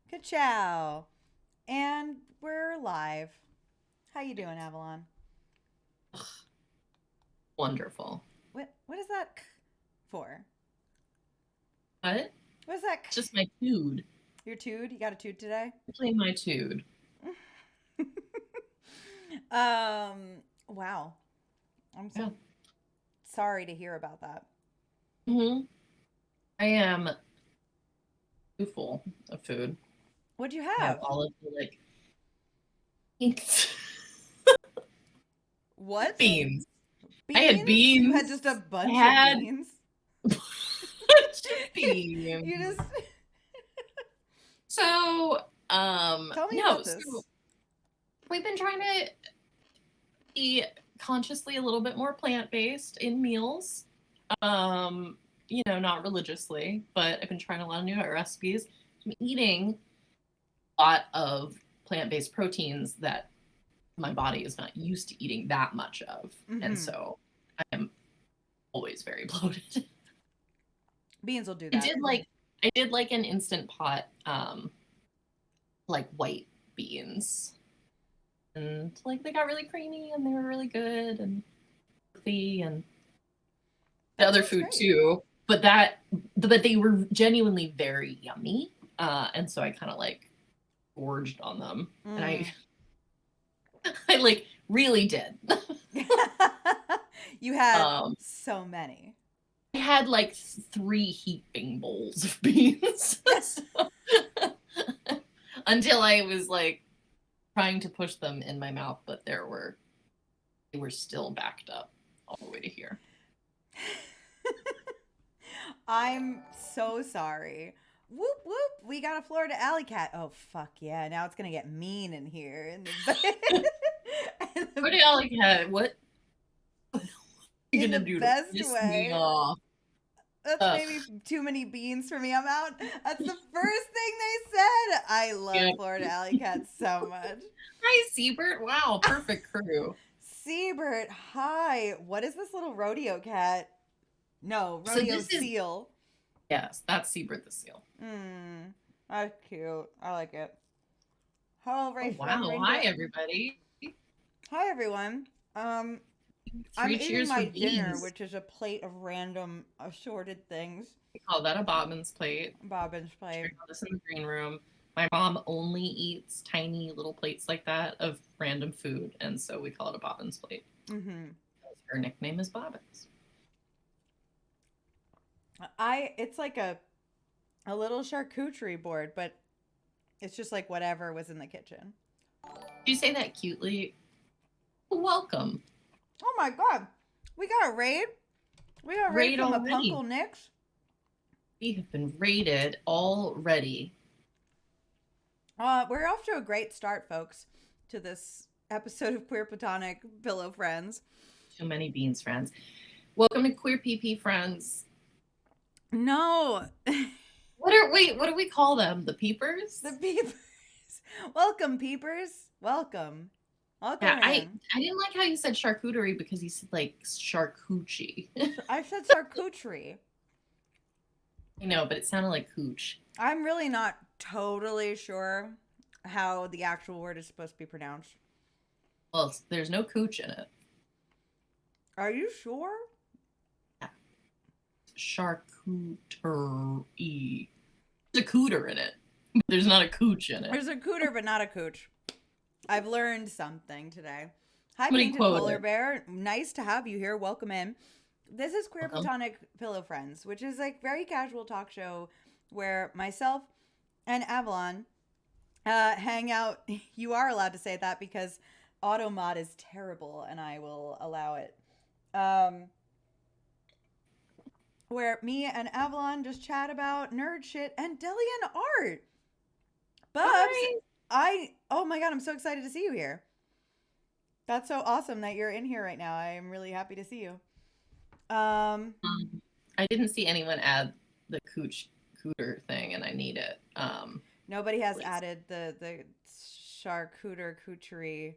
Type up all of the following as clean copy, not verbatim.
Ka-chow. And we're live. How you doing, Avalon? Wonderful. What is that for? What? What is that? It's just my tude. Your tude? You got a tude today? I play my tude. Wow. I'm so Yeah. sorry to hear about that. hmm I am too full of food. What'd you I have have? all of the beans. What? beans. I had Beans? You had beans. just a I bunch of had beans? beans. You just So, tell me no. about So this. we've been trying to be consciously a little bit more plant-based in meals. Not religiously, but I've been trying a lot of new recipes. I'm eating a lot of plant-based proteins that my body is not used to eating that much of. And Mm-hmm. so I am always very bloated. Beans will do I that. did like I did like an instant pot, like white beans. And like they got really creamy and they were really good and healthy and the That other sounds food great. too. But they were genuinely very yummy. And so I kind of like gorged on them. And I Mm. I like really did. You had um so many. I had like 3 heaping bowls of beans. So- until I was like trying to push them in my mouth, but they were still backed up all the way to here. I'm so sorry. Whoop whoop. We got a Florida alley cat. Oh fuck yeah. Now it's gonna get mean in here in the What do y'all like had? What are you in the gonna do to best piss me way. off? That's Ugh. maybe too many beans for me. I'm out. That's the first thing they said. I love Yeah. Florida alley cats so much. Hi, Siebert. Wow, perfect crew. Siebert, hi. What is this little rodeo cat? No, So rodeo this is seal. yes, that's Siebert the seal. Hmm. That's cute. I like it. Hello, Oh Rachel wow. Hi Rainbow. everybody. Hi, everyone. Um, I'm Three eating cheers for my dinner, beans. which is a plate of random assorted things. We call that a Bobbins plate. Bobbin's plate. Sharing all this in the green room. My mom only eats tiny little plates like that of random food, and so we call it a Bobbins plate. Mm-hmm. Her nickname is Bobbins. It's like a little charcuterie board, but it's just like whatever was in the kitchen. Do you say that cutely? Welcome. Oh my god, we got a raid. We got a raid Raid from a already. Punkle Nix. We have been raided already. We're off to a great start, folks, to this episode of Queer Platonic Pillow Friends. Too many beans, friends. Welcome to Queer PP Friends. No, What do we call them? The peepers? the peepers. Welcome, peepers. Welcome. Welcome Yeah, in. I didn't like how you said charcuterie because you said like charcuterie. I said charcuterie. I know, but it sounded like cooch. I'm really not totally sure how the actual word is supposed to be pronounced. Well, there's no cooch in it. Are you sure? Charcuterie. There's a cooter in it. But there's not a cooch in it. There's a cooter, but not a cooch. I've learned something today. Hi, Somebody Painted quote Polar it. Bear. Nice to have you here. Welcome in. This is Queer Welcome. Platonic Pillow Friends, which is like very casual talk show where myself and Avalon hang out. You are allowed to say that because Automod is terrible, and I will allow it. Where me and Avalon just chat about nerd shit and Delian art. Bubs, Hi. oh my god, I'm so excited to see you here. That's so awesome that you're in here right now. I am really happy to see you. I didn't see anyone add the cooter thing, and I need it. Nobody has Please. added the charcuterie couture,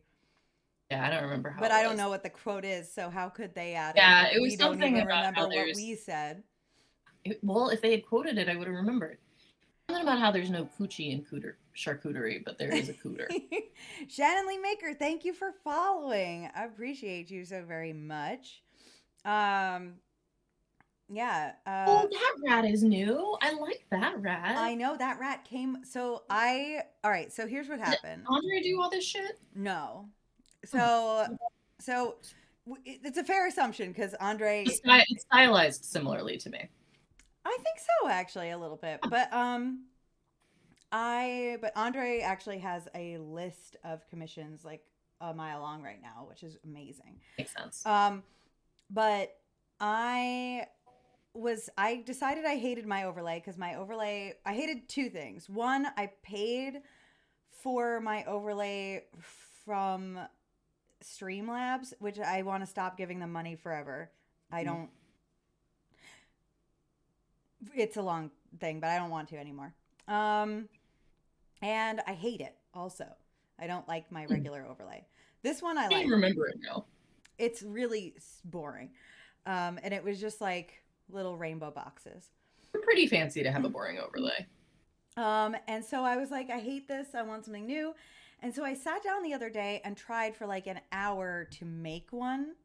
Yeah, I don't remember how. but it I don't was. know what the quote is. So how could they add it Yeah, if it we was don't something even about how remember what there's. we said? Well, if they had quoted it, I would have remembered. Something about how there's no coochie in charcuterie, but there is a cooter. Shannon Lee Maker, thank you for following. I appreciate you so very much. Um, yeah. Oh, that rat is new. I like that rat. I know that rat came. All right. So here's what Did happened. Andre do all this shit? No. Oh. So it's a fair assumption because Andre. It's stylized similarly to me. I think so, actually, a little bit. But Andre actually has a list of commissions like a mile long right now, which is amazing. Makes sense. But I decided I hated my overlay because I hated two things. One, I paid for my overlay from Streamlabs, which I want to stop giving them money forever. I don't. It's a long thing, but I don't want to anymore. And I hate it also. I don't like my regular overlay. This one I like. I remember it now. It's really boring. And it was just like little rainbow boxes. Pretty fancy to have a boring overlay. And so I was like, I hate this. I want something new. And so I sat down the other day and tried for like an hour to make one.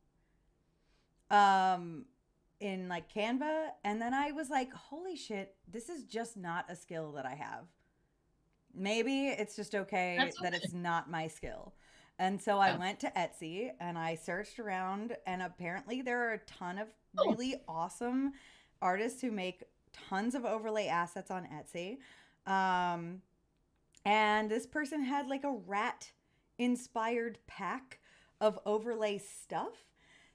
In like Canva, and then I was like, holy shit, this is just not a skill that I have. Maybe it's just okay that it's not my skill. And so I went to Etsy and I searched around, and apparently there are a ton of really awesome artists who make tons of overlay assets on Etsy. And this person had like a rat inspired pack of overlay stuff.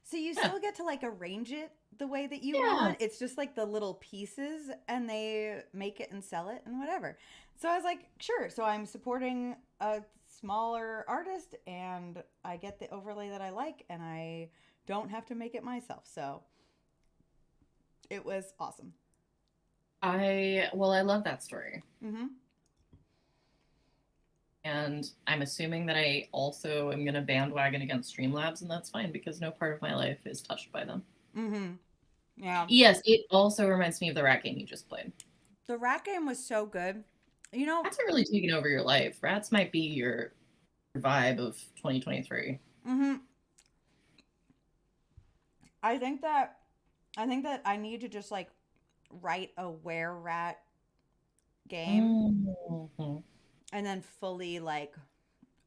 So you still get to like arrange it the way that you want. It's just like the little pieces, and they make it and sell it and whatever. So I was like, sure. So I'm supporting a smaller artist, and I get the overlay that I like, and I don't have to make it myself. So it was awesome. I love that story. Mm-hmm. And I'm assuming that I also am going to bandwagon against Streamlabs, and that's fine because no part of my life is touched by them. Mm-hmm. Yeah. Yes, it also reminds me of the rat game you just played. The rat game was so good. You know, rats are really taking over your life. Rats might be your vibe of 2023. Mm-hmm. I think that I need to just like write a were rat game Mm-hmm. and then fully like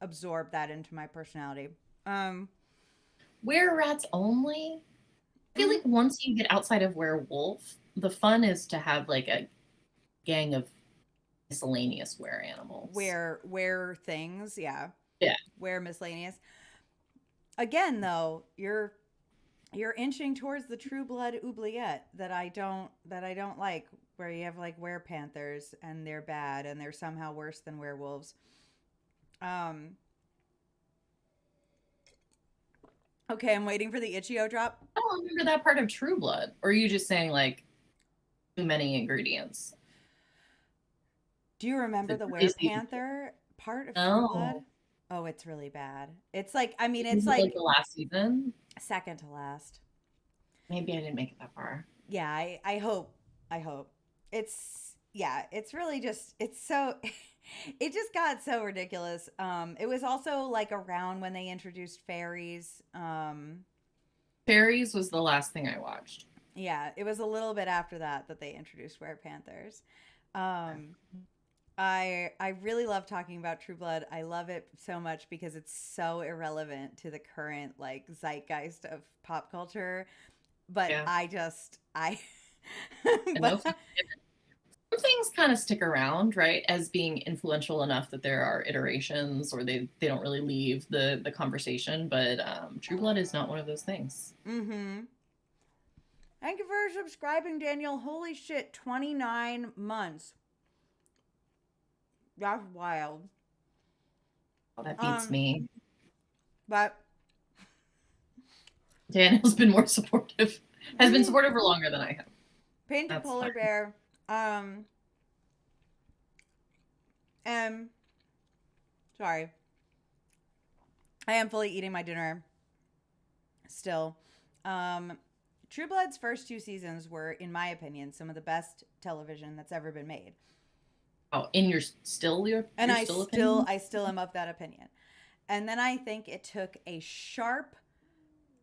absorb that into my personality. Were rats only? I feel like once you get outside of werewolf, the fun is to have like a gang of miscellaneous were animals. Were things, yeah. Yeah. Were miscellaneous. Again, though, you're inching towards the true blood oubliette that I don't like, where you have like were panthers and they're bad and they're somehow worse than werewolves. Okay, I'm waiting for the Itch.io drop. I don't remember that part of True Blood. Or are you just saying like too many ingredients? Do you remember the werepanther part of True Blood? Oh, it's really bad. It's like, I mean, it's like the last season? Second to last. Maybe I didn't make it that far. Yeah, I hope. It's really just, it's so, it just got so ridiculous. It was also like around when they introduced fairies. Fairies was the last thing I watched. Yeah, it was a little bit after that they introduced werepanthers. I really love talking about True Blood. I love it so much because it's so irrelevant to the current like zeitgeist of pop culture. But yeah. but, some things kind of stick around, right, as being influential enough that there are iterations, or they don't really leave the conversation. But True Blood is not one of those things. Mm-hmm. Thank you for subscribing, Daniel. Holy shit, 29 months. That's wild. Oh, that beats me. But Daniel's been more supportive. Has been supportive for longer than I have. Painted Polar Bear. Sorry. I am fully eating my dinner still. True Blood's first two seasons were, in my opinion, some of the best television that's ever been made. Oh, and you're still And you're still opinion? I still am of that opinion. And then I think it took a sharp,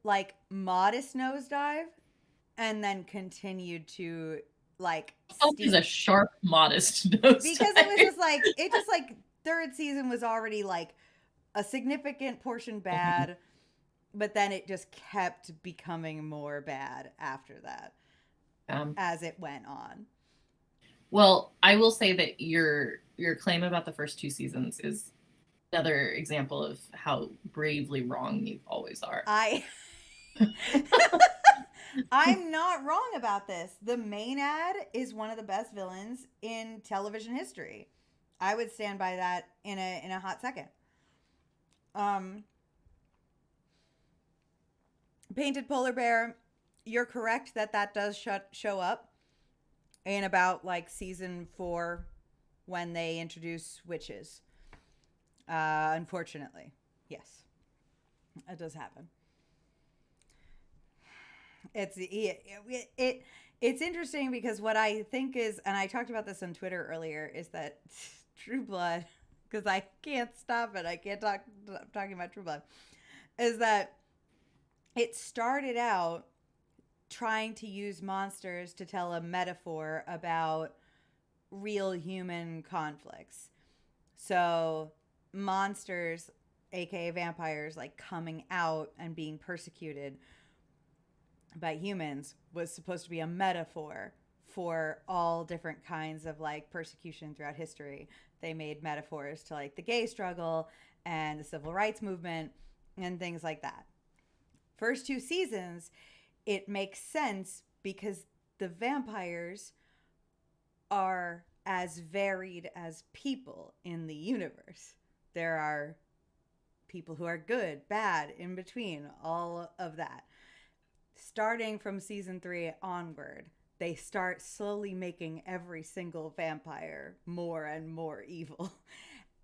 like, modest nosedive and then continued to, like, Always a steep. sharp, modest nose Because it was dive. just like, third season was already like a significant portion bad, but then it just kept becoming more bad after that as it went on. Well, I will say that your claim about the first two seasons is another example of how bravely wrong you always are. I'm not wrong about this. The Maenad is one of the best villains in television history. I would stand by that in a hot second. Painted Polar Bear, you're correct that does show up in about like season 4 when they introduce witches. Unfortunately, yes, it does happen. It's interesting because what I think is, and I talked about this on Twitter earlier, is that True Blood, because I can't stop it. I can't stop talking about True Blood. Is that it started out trying to use monsters to tell a metaphor about real human conflicts. So monsters, aka vampires, like coming out and being persecuted by humans was supposed to be a metaphor for all different kinds of like persecution throughout history. They made metaphors to like the gay struggle and the civil rights movement and things like that. First 2 seasons, it makes sense because the vampires are as varied as people in the universe. There are people who are good, bad, in between, all of that. Starting from season 3 onward, they start slowly making every single vampire more and more evil.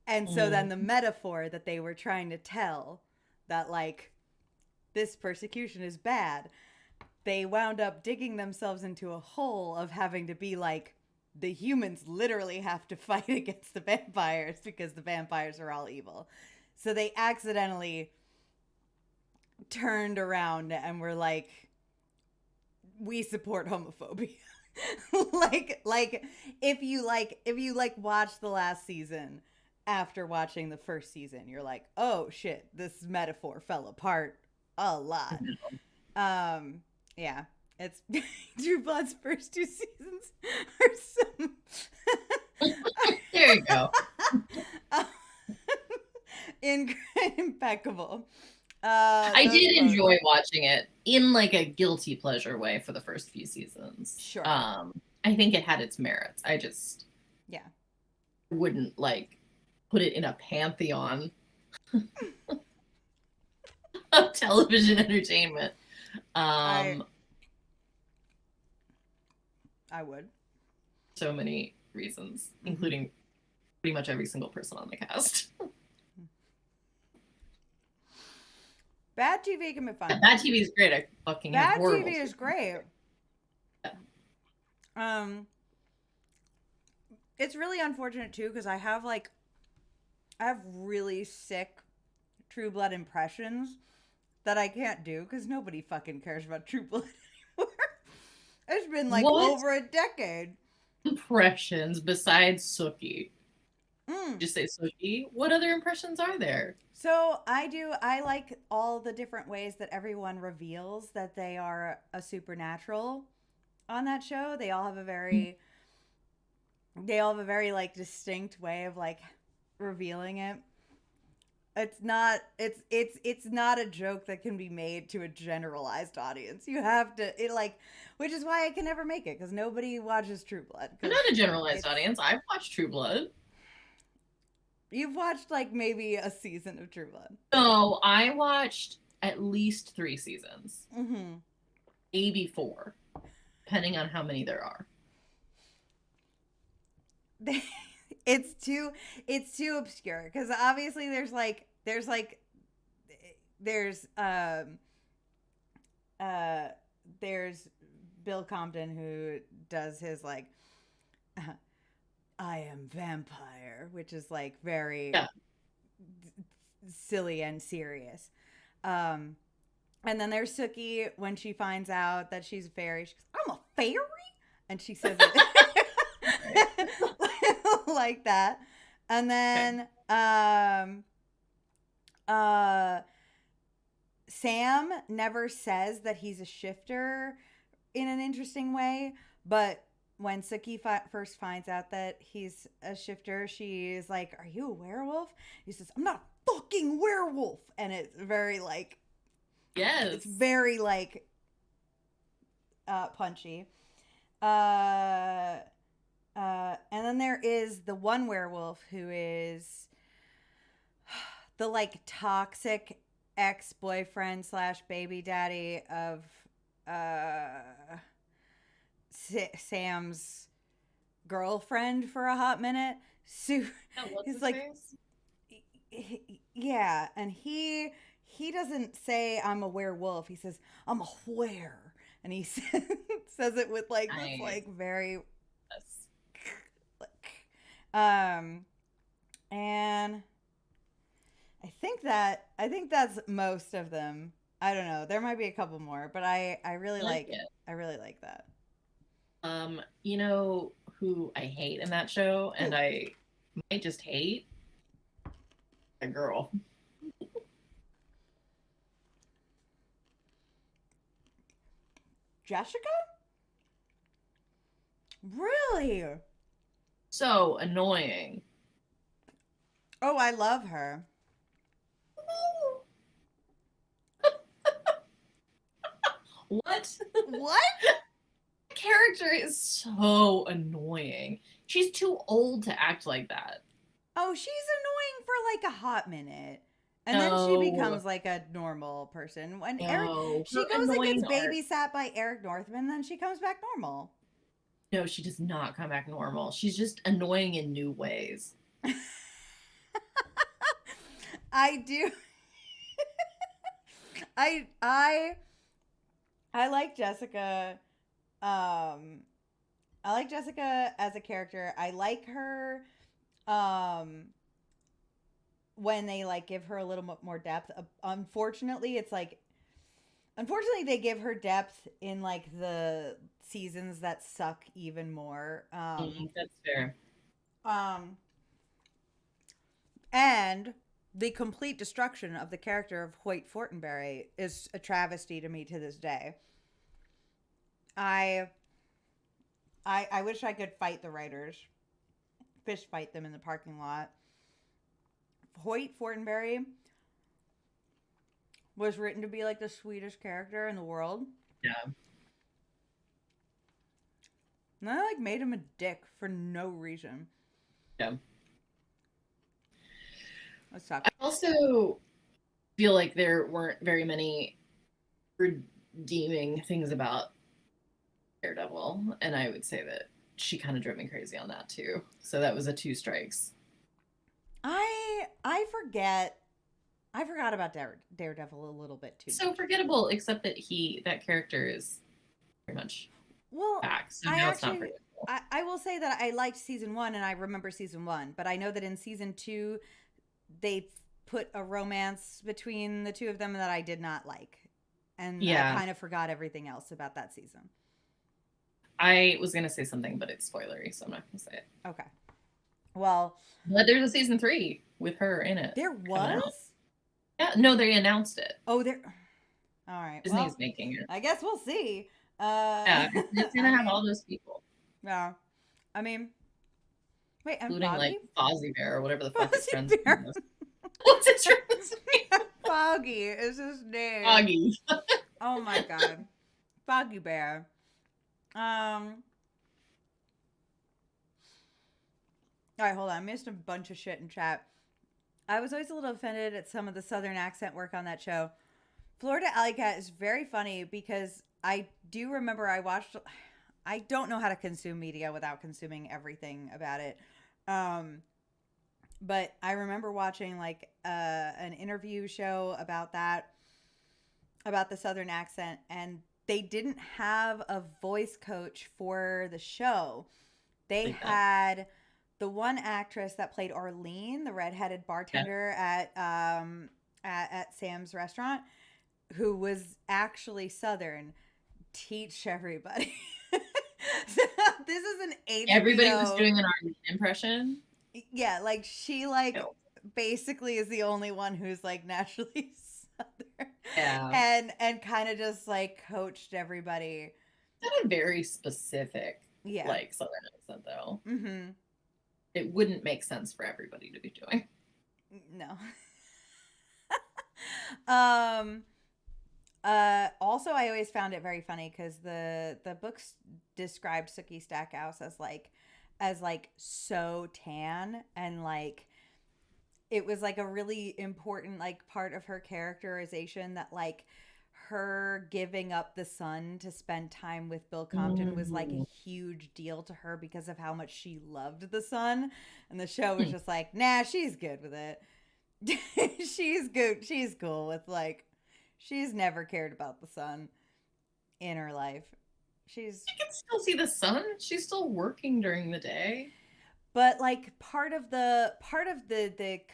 And so then the metaphor that they were trying to tell, that like this persecution is bad, they wound up digging themselves into a hole of having to be like, the humans literally have to fight against the vampires because the vampires are all evil. So they accidentally turned around and were like, we support homophobia. like if you watch the last season after watching the first season, you're like, oh shit, this metaphor fell apart a lot. Yeah, it's True Blood's first 2 seasons are some There you go. impeccable. I did enjoy watching it in like a guilty pleasure way for the first few seasons. Sure. I think it had its merits. I just wouldn't like put it in a pantheon of television entertainment. I would. So many reasons, including pretty much every single person on the cast. Bad TV can be fun. Bad TV is great. I fucking Bad TV is great. It's really unfortunate too because I have really sick True Blood impressions that I can't do because nobody fucking cares about True Blood anymore. It's been like over a decade. Impressions besides Sookie. Just say Sookie. What other impressions are there? So I like all the different ways that everyone reveals that they are a supernatural on that show. They all have a very like distinct way of like revealing it. It's not a joke that can be made to a generalized audience. You have to which is why I can never make it because nobody watches True Blood. I'm not a generalized audience. I've watched True Blood. You've watched like maybe a season of True Blood. No, I watched at least 3 seasons. Maybe 4, depending on how many there are. It's too obscure because obviously there's Bill Compton who does his like I am vampire, which is like very Yeah. silly and serious. Um, and then there's Suki when she finds out that she's a fairy. She goes, I'm a fairy? And she says it like that. And Okay. then Sam never says that he's a shifter in an interesting way, but when Suki first finds out that he's a shifter, she's like, "Are you a werewolf?" He says, "I'm not a fucking werewolf," and it's very like, Yes. it's very like punchy. Uh, and then there is the one werewolf who is the like toxic ex-boyfriend slash baby daddy of Sam's girlfriend for a hot minute. So Yeah, what's he's his like, face? yeah, and he doesn't say I'm a werewolf. He says I'm a where, and he says it with like this Nice. like very Yes. and I think that's most of them. I don't know. There might be a couple more, but I really I like it. I really like that. You know who I hate in that show, and Who? I might just hate a girl. Jessica? Really? So annoying. Oh, I love her. What? What? Character is so annoying. She's too old to act like that. Oh, she's annoying for like a hot minute. And then she No, becomes like a normal person. When Eric no. she Her goes and annoying gets art. babysat by Eric Northman, then she comes back normal. No, she does not come back normal. She's just annoying in new ways. I do I I I like Jessica. I like Jessica as a character. I like her um when they like give her a little more depth. Unfortunately, it's like unfortunately they give her depth in like the seasons that suck even more. That's fair. Um and the complete destruction of the character of Hoyt Fortenberry is a travesty to me to this day. I I wish I could fight the writers, fish fight them in the parking lot. Hoyt Fortenberry was written to be like the sweetest character in the world. Yeah. And I like made him a dick for no reason. Yeah. That sucks. I also feel like there weren't very many redeeming things about Daredevil, and I would say that she kind of drove me crazy on that too. So that was a two strikes. I forget. I forgot about Daredevil a little bit too So much. forgettable, except that that character is very much Well, back. So I now it's not actually forgettable. I will say that I liked season 1 and I remember season 1, but I know that in season 2 they put a romance between the two of them that I did not like. And I Yeah. kind of forgot everything else about that season. I was gonna say something, but it's spoilery, so I'm not gonna say it. Okay. Well, but there's a season 3 with her in it. There was? Yeah, no, they announced it. Oh, there. All right. Disney's Well, making it. I guess we'll see. Yeah, it's gonna have all those people. Yeah. I mean, wait, I'm including Foggy? like Fozzie Bear or whatever the fuck his Fozzie friend's Bear. name is. What's his friend's name? Foggy is his name. Foggy. Oh my god. Foggy Bear. All right, hold on. I missed a bunch of shit in chat. I was always a little offended at some of the southern accent work on that show. Florida Alley Cat is very funny because I do remember I don't know how to consume media without consuming everything about it. But I remember watching like an interview show about the southern accent, and they didn't have a voice coach for the show. They had the one actress that played Arlene, the redheaded Yeah. bartender at Sam's restaurant, who was actually Southern, teach everybody. So this is an HBO. Everybody was doing an Arlene impression. Yeah, like she like No. basically is the only one who's like naturally Southern. Yeah. And kind of just like coached everybody. It's a very specific, Yeah. like, Southern accent, though. Mm-hmm. It wouldn't make sense for everybody to be doing. No. Also, I always found it very funny because the books described Sookie Stackhouse as like so tan, and like it was like a really important like part of her characterization that like her giving up the sun to spend time with Bill Compton was like a huge deal to her because of how much she loved the sun, and the show was just like, nah, she's good with it. She's good. She's cool with like, she's never cared about the sun in her life. You can still see the sun. She's still working during the day. But like part of the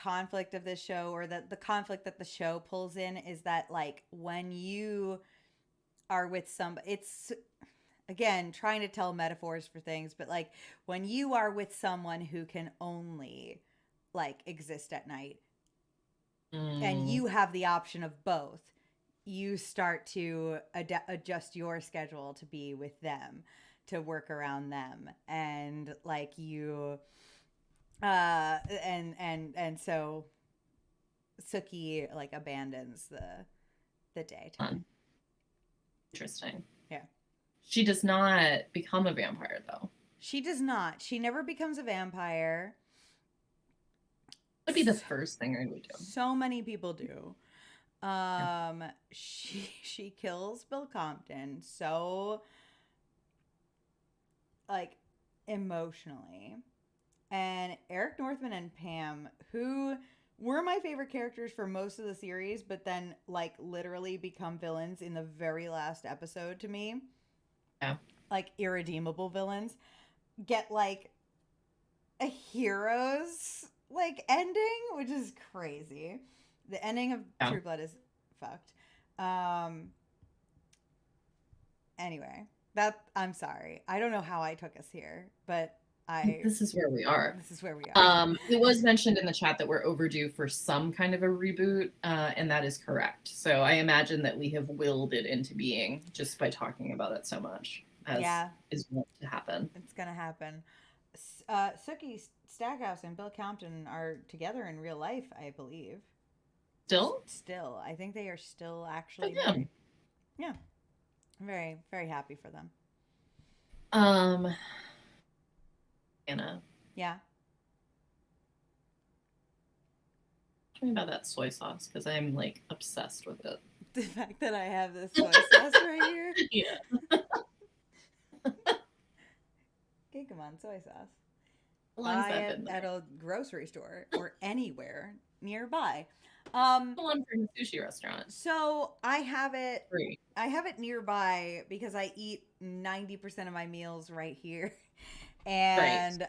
conflict of this show, or the conflict that the show pulls in, is that like when you are with somebody, it's again trying to tell metaphors for things, but like when you are with someone who can only like exist at night, and you have the option of both, you start to adjust your schedule to be with them, to work around them, and like you and so Sookie like abandons the daytime. Interesting. Yeah. She does not become a vampire, though. She does not. She never becomes a vampire. That'd be the first thing I would do. So many people do. She kills Bill Compton so like emotionally. And Eric Northman and Pam, who were my favorite characters for most of the series, but then like literally become villains in the very last episode to me. Yeah. Like irredeemable villains, get like a hero's like ending, which is crazy. The ending of True Blood is fucked. Anyway, I'm sorry. I don't know how I took us here, but this is where we are. This is where we are. It was mentioned in the chat that we're overdue for some kind of a reboot, and that is correct. So I imagine that we have willed it into being just by talking about it so much, as is going to happen. It's going to happen. Sookie Stackhouse and Bill Compton are together in real life, I believe. Still. I think they are still actually married. Yeah. I'm very, very happy for them. Anna. Yeah. Tell me about that soy sauce, because I'm like obsessed with it. The fact that I have this soy sauce right here. Yeah. Okay, come on, soy sauce. Buy it at a grocery store or anywhere nearby. One from a sushi restaurant. So I have it. Free. I have it nearby because I eat 90% of my meals right here, and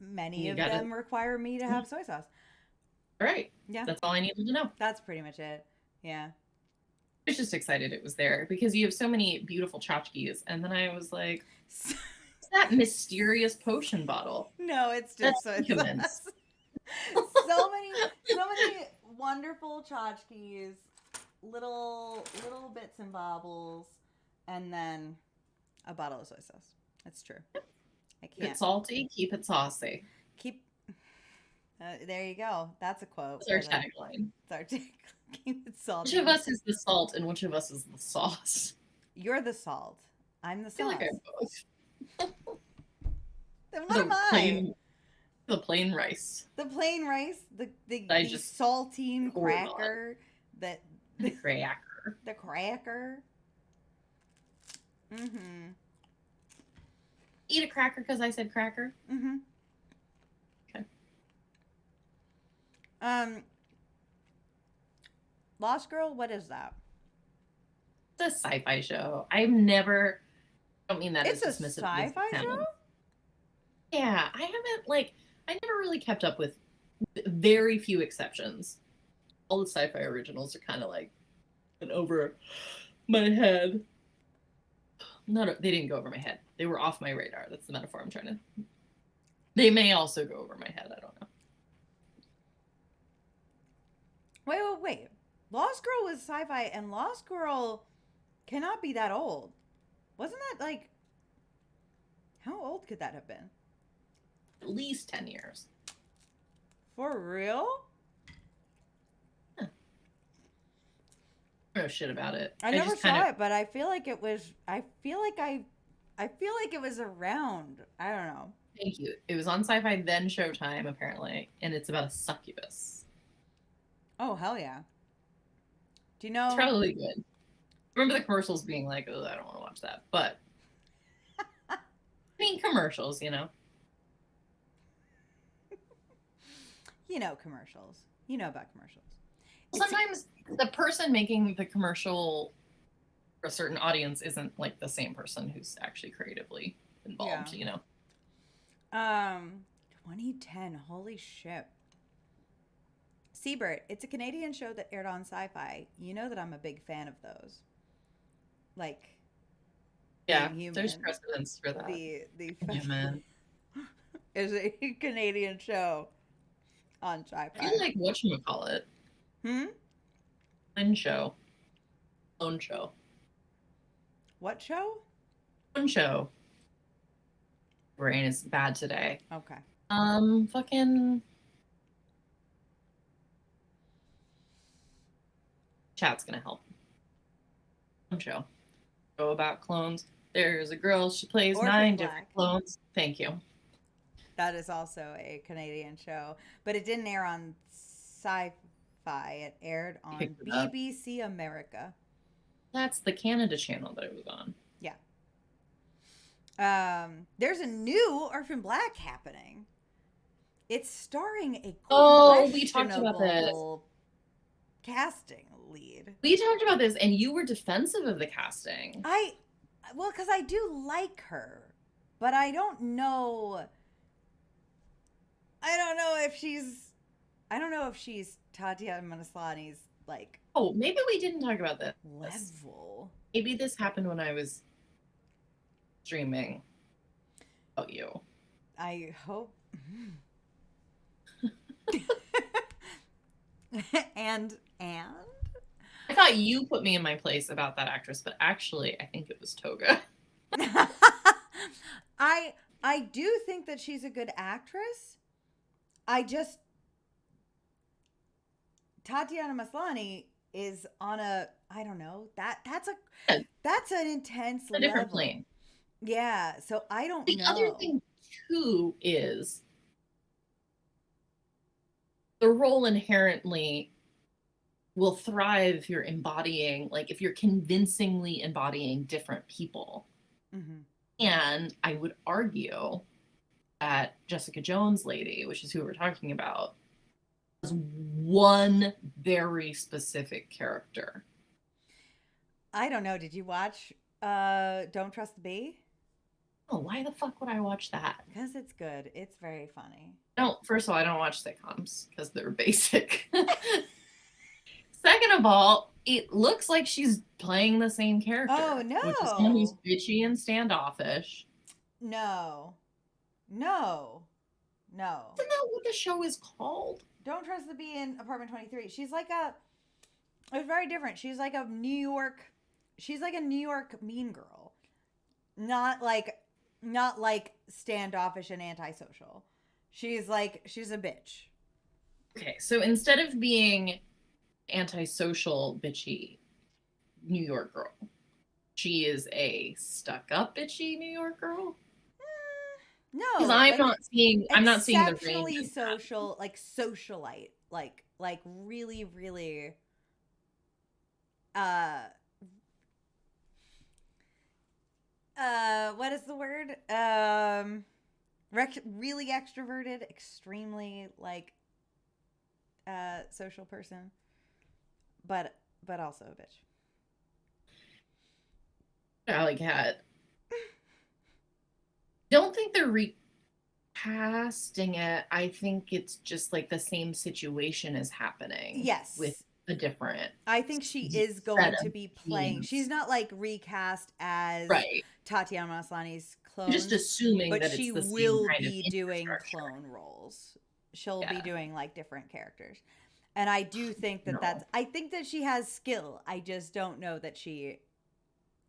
many of them require me to have soy sauce. Right. Yeah. That's all I needed to know. That's pretty much it. Yeah. I was just excited it was there because you have so many beautiful tchotchkes, and then I was like, "What's that mysterious potion bottle?" No, it's just soy sauce. so many wonderful tchotchkes, little bits and bobbles, and then a bottle of soy sauce. That's true. I can't. Keep it salty, keep it saucy. There you go. That's a quote. That's our tagline. It's our tagline. Keep it salty. Which of us is the salt and which of us is the sauce? You're the salt. I'm the sauce. I feel like I'm both. Then what am I? The plain rice. The plain rice. The saltine cracker. The cracker. The cracker. Mm-hmm. Eat a cracker because I said cracker. Mm-hmm. Okay. Lost Girl, what is that? It's a sci-fi show. I don't mean that it's as a dismissive. Sci-fi show? Yeah, I never really kept up with very few exceptions. All the sci-fi originals are kind of like went over my head. No, they didn't go over my head. They were off my radar. That's the metaphor I'm trying to. They may also go over my head. I don't know. Wait. Lost Girl was sci-fi, and Lost Girl cannot be that old. Wasn't that like? How old could that have been? At least 10 years. For real? Huh. I don't know shit about it. I never saw it, but I feel like it was. I feel like it was around. I don't know. Thank you. It was on Sci-Fi, then Showtime, apparently, and it's about a succubus. Oh hell yeah! Do you know? It's probably good. I remember the commercials being like, "Oh, I don't want to watch that," but I mean, commercials, you know. You know commercials. You know about commercials. Sometimes the person making the commercial for a certain audience isn't like the same person who's actually creatively involved, you know. 2010. Holy shit. Seabird. It's a Canadian show that aired on Sci-Fi. You know that I'm a big fan of those. Like, Yeah, Being Human. there's precedence for that. The Human. is a Canadian show on Sci-Fi. I feel like whatchamacallit. One show. Own show. What show? One show. Brain is bad today. Okay. Fucking chat's gonna help. One show. Show about clones. There's a girl, she plays Orphan 9 Black. different clones. Thank you. That is also a Canadian show, but it didn't air on Sci-Fi. It aired on Picked it up. BBC America. That's the Canada channel that it was on. Yeah. There's a new Orphan Black happening. It's starring a we talked about this. questionable casting lead. We talked about this, and you were defensive of the casting. Well, because I do like her, but I don't know. I don't know if she's Tatiana Maslany's like. Oh, maybe we didn't talk about this. Level. Maybe this happened when I was streaming about you. I hope. and I thought you put me in my place about that actress, but actually I think it was Toga. I do think that she's a good actress. Tatiana Maslany is on I don't know, that's an intense a different level. plane. Yeah, so I don't know. The other thing too is the role inherently will thrive if you're embodying, like if you're convincingly embodying different people. Mm-hmm. And I would argue that Jessica Jones lady, which is who we're talking about, was one very specific character. I don't know. Did you watch Don't Trust the Bee? Oh, why the fuck would I watch that? Because it's good. It's very funny. No, first of all, I don't watch sitcoms because they're basic. Second of all, it looks like she's playing the same character. Oh, no. Which is someone who's bitchy and standoffish. No. Isn't that what the show is called? Don't Trust the Bee in Apartment 23. She's like it's very different. She's like a New York mean girl. Not like standoffish and antisocial. She's a bitch. Okay, so instead of being antisocial, bitchy New York girl, she is a stuck-up, bitchy New York girl. No, because I'm not seeing the range. Exceptionally social, like socialite, like really, really. What is the word? Really extroverted, extremely social person, but also a bitch. Alley Cat. Don't think they're casting it, I think it's just like the same situation is happening. Yes. With a different. I think she is going to be playing. She's not like recast as right. Tatiana Maslany's clone. Just assuming but that she it's the will same kind be of doing clone roles. She'll be doing like different characters. And I do think that I think that she has skill. I just don't know that she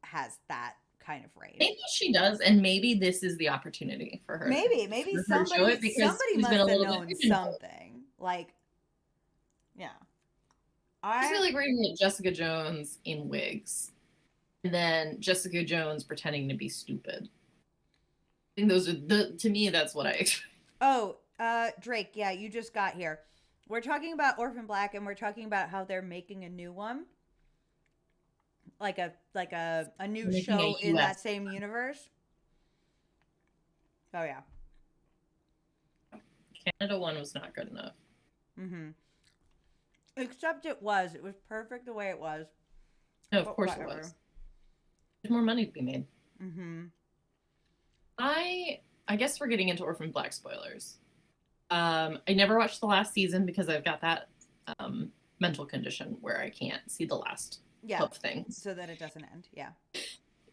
has that kind of range. Maybe she does, and maybe this is the opportunity for her. Maybe somebody must have known something. Like, yeah. I feel like we're gonna get Jessica Jones in wigs, and then Jessica Jones pretending to be stupid. I think those are to me, that's what I expect. Oh, Drake, yeah, you just got here. We're talking about Orphan Black, and we're talking about how they're making a new one. Like a new show in that same universe. Oh yeah. Canada one was not good enough. Mm-hmm. Except it was perfect the way it was. No, of course it was. There's more money to be made. Mm-hmm. I guess we're getting into Orphan Black spoilers. I never watched the last season because I've got that mental condition where I can't see the last of things. So that it doesn't end. Yeah.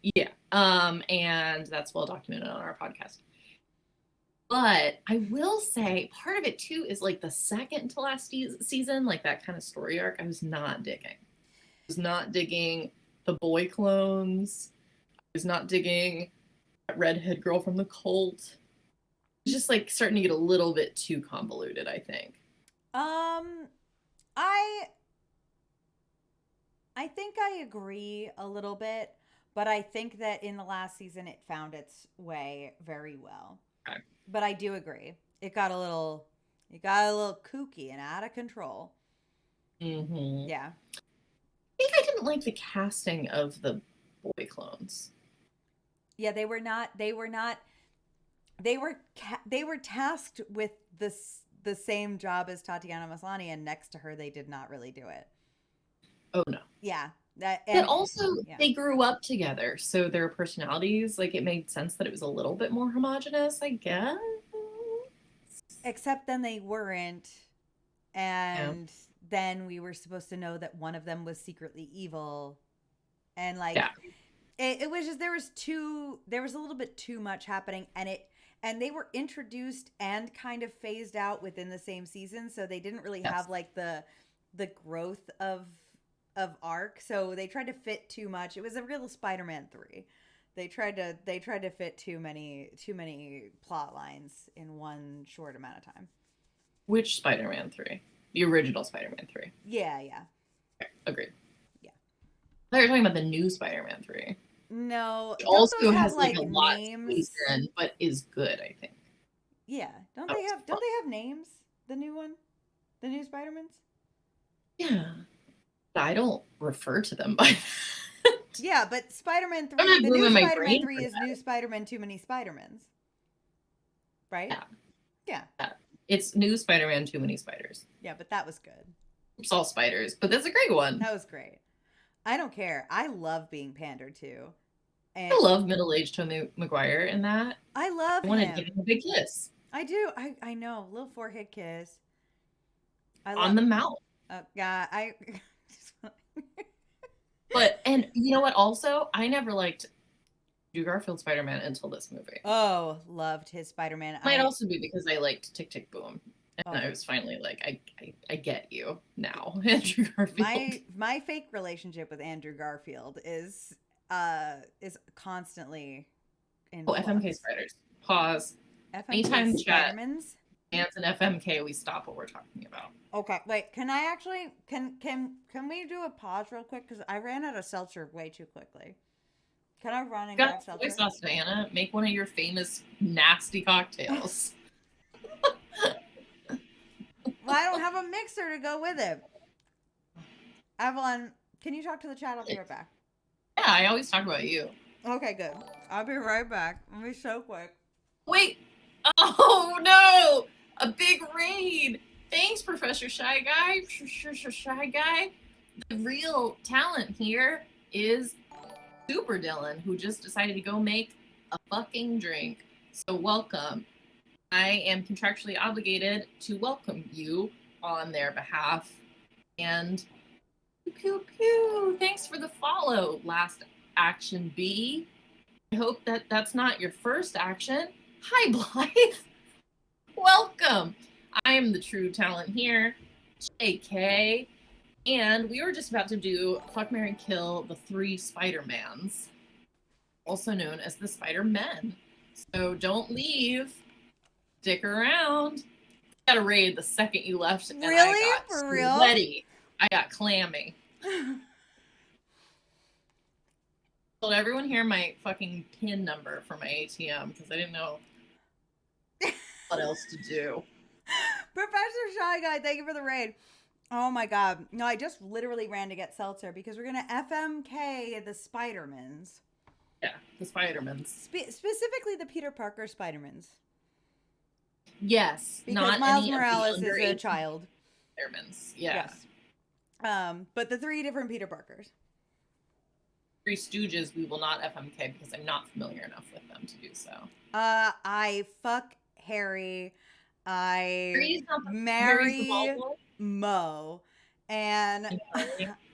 Yeah. And that's well documented on our podcast. But I will say part of it too is like the second to last season, like that kind of story arc, I was not digging. I was not digging the boy clones. I was not digging that redhead girl from the cult. It's just like starting to get a little bit too convoluted, I think. I think I agree a little bit, but I think that in the last season it found its way very well. Okay. But I do agree. It got a little kooky and out of control. Mm-hmm. Yeah. I think I didn't like the casting of the boy clones. Yeah, they were tasked with the same job as Tatiana Maslany, and next to her they did not really do it. Oh no. Yeah. But also they grew up together, so their personalities, like, it made sense that it was a little bit more homogenous, I guess. Except then they weren't, and then we were supposed to know that one of them was secretly evil, and like it was just there was a little bit too much happening, and they were introduced and kind of phased out within the same season, so they didn't really have like the growth of arc, so they tried to fit too much. It was a real Spider-Man 3. They tried to fit too many plot lines in one short amount of time. Which Spider-Man 3? The original Spider-Man 3. Yeah. Okay, agreed. Yeah. I thought you were talking about the new Spider-Man 3. No. Which also has like a lot names, but is good, I think. Yeah. Don't they have names? The new one? The new Spider-Mans? Yeah. I don't refer to them by that. Yeah, but Spider-Man 3, the new Spider-Man 3 is New Spider-Man Too Many Spider-Mans. Right? Yeah. It's New Spider-Man Too Many Spiders. Yeah, but that was good. It's all spiders, but that's a great one. That was great. I don't care. I love being pandered to. And I love middle-aged Tobey Maguire in that. I love him. I want to give him a big kiss. I do. I know. Little forehead kiss. On the mouth. Yeah, But, and you know what, also, I never liked Andrew Garfield Spider-Man until this movie. Oh, loved his Spider-Man. Might also be because I liked Tick, Tick, Boom. And I was finally like, I get you now, Andrew Garfield. My fake relationship with Andrew Garfield is constantly in FMK spiders. Pause. Anytime chat ends in FMK, we stop what we're talking about. Okay, wait. Can I actually can we do a pause real quick? Because I ran out of seltzer way too quickly. Can I run and grab seltzer? Sauce, Diana. Make one of your famous nasty cocktails. Well, I don't have a mixer to go with it. Avalon, can you talk to the chat? I'll be right back. Yeah, I always talk about you. Okay, good. I'll be right back. I'll be so quick. Wait. Oh, no. A big raid. Thanks, Professor Shy Guy. Shy Guy. The real talent here is Super Dylan, who just decided to go make a fucking drink. So welcome. I am contractually obligated to welcome you on their behalf. And pew pew pew. Thanks for the follow, Last Action B. I hope that that's not your first action. Hi, Blythe. Welcome. I am the true talent here, JK. And we were just about to do Fuck, Marry, Kill the 3 Spider-Mans, also known as the Spider-Men. So don't leave. Stick around. I got a raid the second you left, and Really? I got For real? sweaty. I got clammy. Told everyone here my fucking PIN number for my ATM because I didn't know what else to do. Professor Shy Guy, thank you for the raid. Oh my god. No, I just literally ran to get seltzer because we're going to FMK the Spider-Mans. Yeah, the Spider-Mans. Specifically the Peter Parker Spider-Mans. Yes, because not Miles any Morales of the is a child. Spider-Mans. Yeah. Yes. But the 3 different Peter Parkers. 3 Stooges we will not FMK because I'm not familiar enough with them to do so. I fuck Harry. I marry Mo. And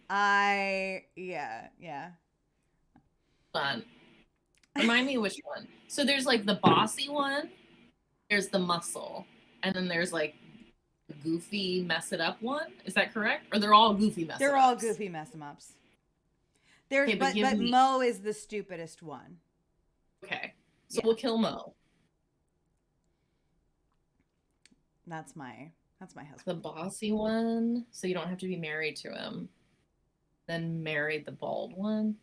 yeah. Fun. Remind me which one. So there's like the bossy one, there's the muscle, and then there's like the goofy mess it up one. Is that correct? Or they're all goofy mess it ups? They're all goofy mess em ups. There's okay, but Mo is the stupidest one. Okay. So we'll kill Mo. That's my husband. The bossy one, so you don't have to be married to him. Then marry the bald one.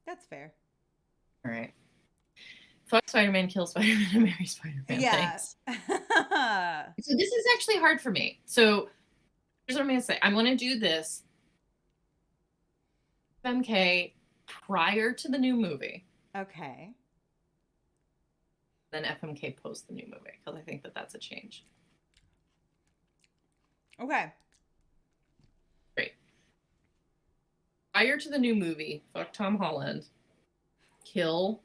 That's fair. All right. Fuck Spider-Man, kill Spider-Man, and marry Spider-Man. Yeah. Thanks. So this is actually hard for me. So here's what I'm going to say. I'm going to do this FMK prior to the new movie. Okay. Then FMK post the new movie because I think that that's a change. Okay. Great. Prior to the new movie, fuck Tom Holland, kill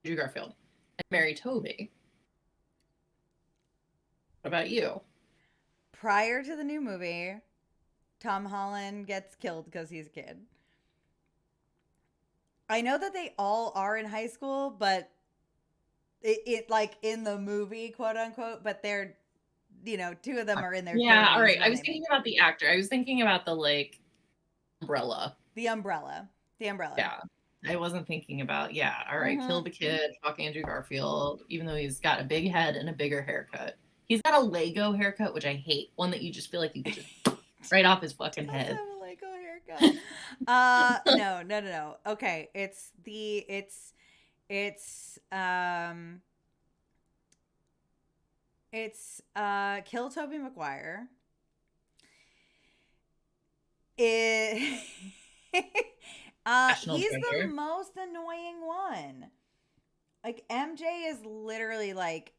Andrew Garfield, and marry Toby. What about you? Prior to the new movie, Tom Holland gets killed because he's a kid. I know that they all are in high school, but it like in the movie, quote unquote, but they're, 2 of them are in their 30s. All right. I was thinking about the actor. I was thinking about the like umbrella. The umbrella. Yeah. I wasn't thinking about, all right, kill the kid, fuck Andrew Garfield, even though he's got a big head and a bigger haircut. He's got a Lego haircut, which I hate. One that you just feel like you could just right off his fucking head. Have a Lego haircut. No. Okay, it's kill Tobey Maguire. He's the most annoying one. Like MJ is literally like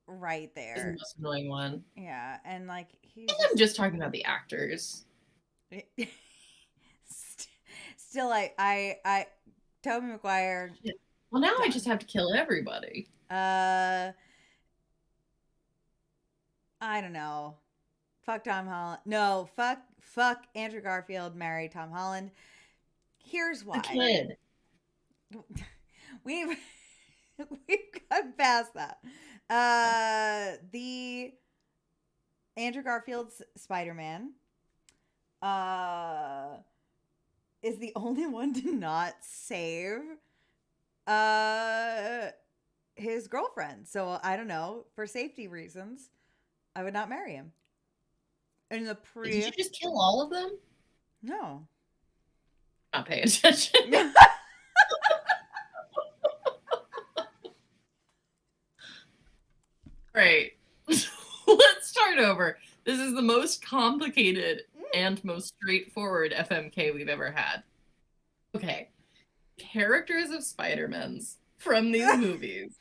right there. He's the most annoying one. Yeah, and like I'm just talking about the actors. Still, I Tobey Maguire. Well, now I just have to kill everybody. I don't know. Fuck Tom Holland. No, fuck Andrew Garfield. Marry Tom Holland. Here's why. The kid. We've gone past that. The Andrew Garfield's Spider-Man is the only one to not save his girlfriend. So I don't know, for safety reasons, I would not marry him. In the Did you just kill all of them? No. Not paying attention. Right. Let's start over. This is the most complicated and most straightforward FMK we've ever had. Okay. Characters of Spider-Mans from these movies.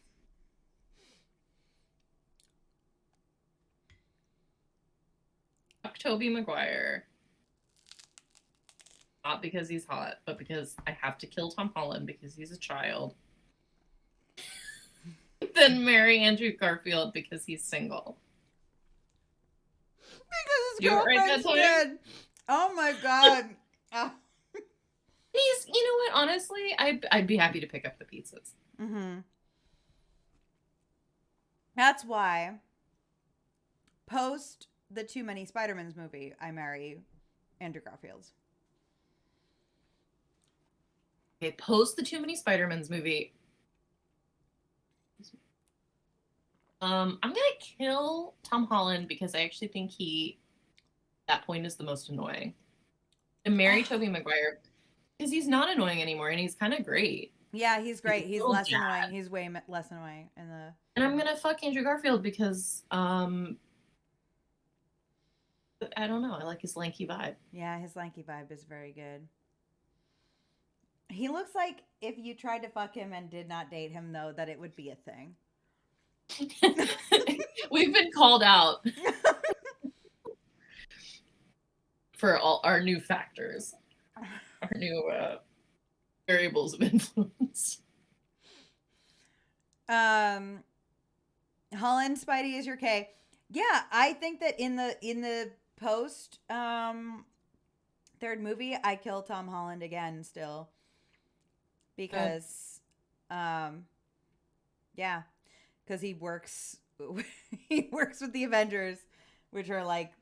Tobey Maguire. not because he's hot, but because I have to kill Tom Holland because he's a child, than marry Andrew Garfield because he's single. Because his You write that, girlfriend's Tony? dead. Oh my god. He's, you know what, honestly, I'd be happy to pick up the pieces. Mm-hmm. That's why, post the Too Many Spider-Mans movie, I marry Andrew Garfield. Okay, post the Too Many Spider-Mans movie. I'm gonna kill Tom Holland because I actually think he, at that point, is the most annoying. And marry Tobey Maguire because he's not annoying anymore and he's kind of great. Yeah, he's great. He's less dad. annoying. He's way less annoying in the. And I'm gonna fuck Andrew Garfield because I don't know. I like his lanky vibe. Yeah, his lanky vibe is very good. He looks like if you tried to fuck him and did not date him, though, that it would be a thing. We've been called out for all our new factors, our new variables of influence. Holland Spidey is your K. Yeah, I think that in the post third movie, I kill Tom Holland again still. Because yeah, because he works with the Avengers, which are like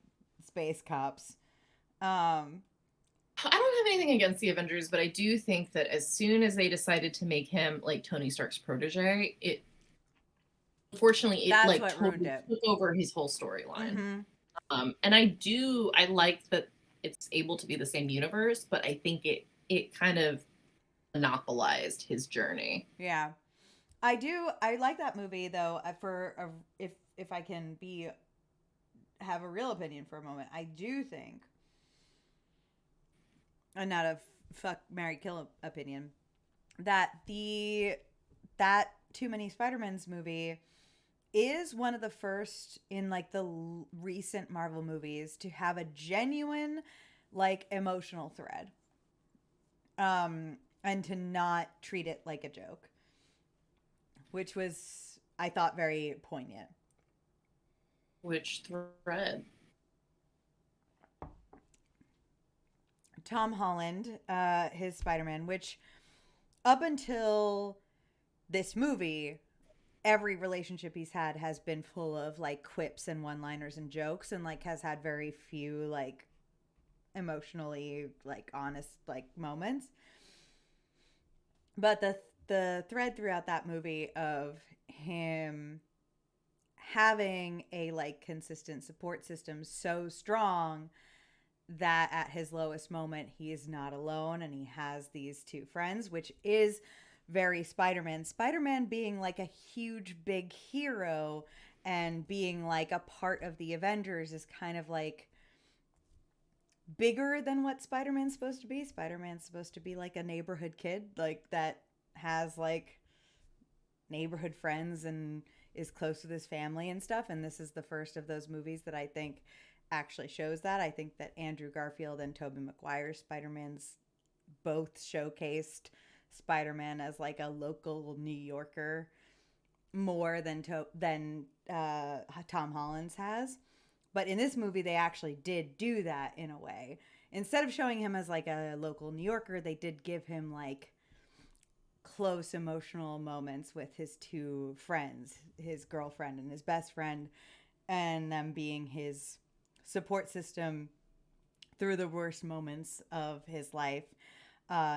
space cops. I don't have anything against the Avengers, but I do think that as soon as they decided to make him like Tony Stark's protege, it unfortunately it That's like what totally ruined it. took over his whole storyline. Mm-hmm. And I like that it's able to be the same universe, but I think it kind of monopolized his journey. Yeah, I do. I like that movie though. If I can have a real opinion for a moment, I do think, and not a fuck, marry, kill opinion, that that Too Many Spider-Mans movie is one of the first in like the recent Marvel movies to have a genuine like emotional thread. And to not treat it like a joke, which was, I thought, very poignant. Which thread? Tom Holland, his Spider-Man, which up until this movie, every relationship he's had has been full of like quips and one-liners and jokes, and like has had very few like emotionally like honest like moments. But the thread throughout that movie of him having a like consistent support system so strong that at his lowest moment he is not alone and he has these two friends, which is very Spider-Man. Spider-Man being like a huge big hero and being like a part of the Avengers is kind of like bigger than what Spider-Man's supposed to be. Spider-Man's supposed to be like a neighborhood kid, like that has like neighborhood friends and is close with his family and stuff. And this is the first of those movies that I think actually shows that. I think that Andrew Garfield and Tobey Maguire's Spider-Man's both showcased Spider-Man as like a local New Yorker more than Tom Holland's has. But in this movie, they actually did do that in a way. Instead of showing him as like a local New Yorker, they did give him like close emotional moments with his two friends, his girlfriend and his best friend, and them being his support system through the worst moments of his life.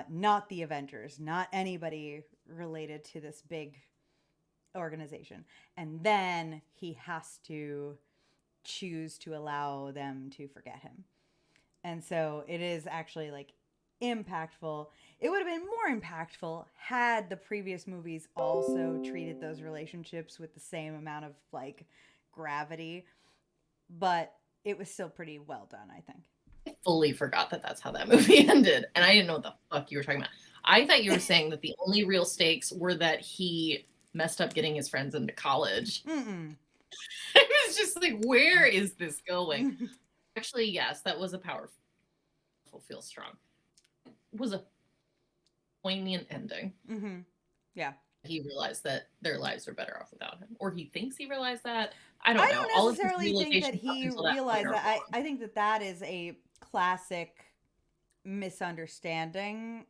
Not the Avengers, not anybody related to this big organization. And then he has to choose to allow them to forget him. And so it is actually like impactful. It would have been more impactful had the previous movies also treated those relationships with the same amount of like gravity, but it was still pretty well done, I think. I fully forgot that that's how that movie ended, and I didn't know what the fuck you were talking about. I thought you were saying that the only real stakes were that he messed up getting his friends into college. Mm-mm. I was just like, where is this going? Actually, yes, that was a powerful, feel strong. was a poignant ending. Mm-hmm. Yeah. He realized that their lives are better off without him, or he thinks he realized that. I don't I know. don't All of his necessarily think that realizations up he until that point realized are that. wrong. I think that that is a classic misunderstanding.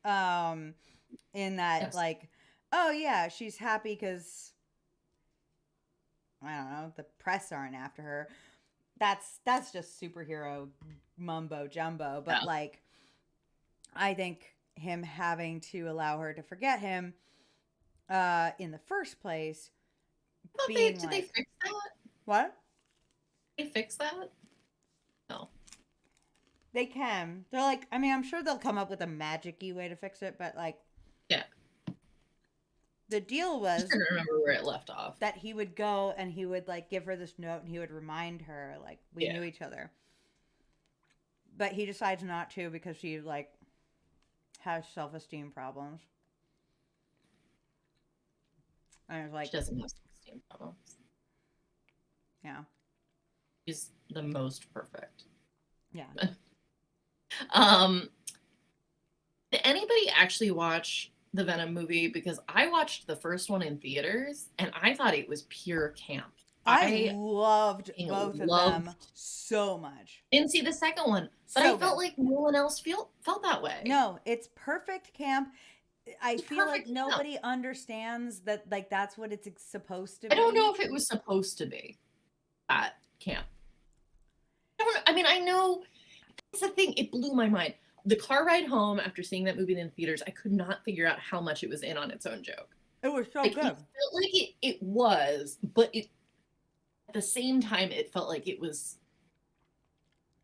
Um, in that, Yes. like, oh yeah, she's happy because I don't know, the press aren't after her. That's just superhero mumbo jumbo. But Yeah. like, I think him having to allow her to forget him, in the first place, I thought being did they like, fix that? what? They fix that? No. They can. They're like, I mean, I'm sure they'll come up with a magic-y way to fix it, but like, Yeah. the deal I was just couldn't remember where it left off. that he would go and he would like give her this note and he would remind her like we Yeah. knew each other. But he decides not to because she like has self-esteem problems. And I was like, She doesn't have self-esteem problems. yeah. She's the most perfect. Yeah. Did anybody actually watch the Venom movie? Because I watched the first one in theaters and I thought it was pure camp. I loved both of them so much. Didn't see the second one, but So I felt good. like no one else felt that way. No, it's perfect camp. I It's feel like perfect camp. nobody understands that like that's what it's supposed to I be. don't know if it was supposed to be at camp. I mean, I know that's the thing. It blew my mind. The car ride home after seeing that movie in theaters, I could not figure out how much it was in on its own joke. It was so Like, good. it felt like it was, but it at the same time, it felt like it was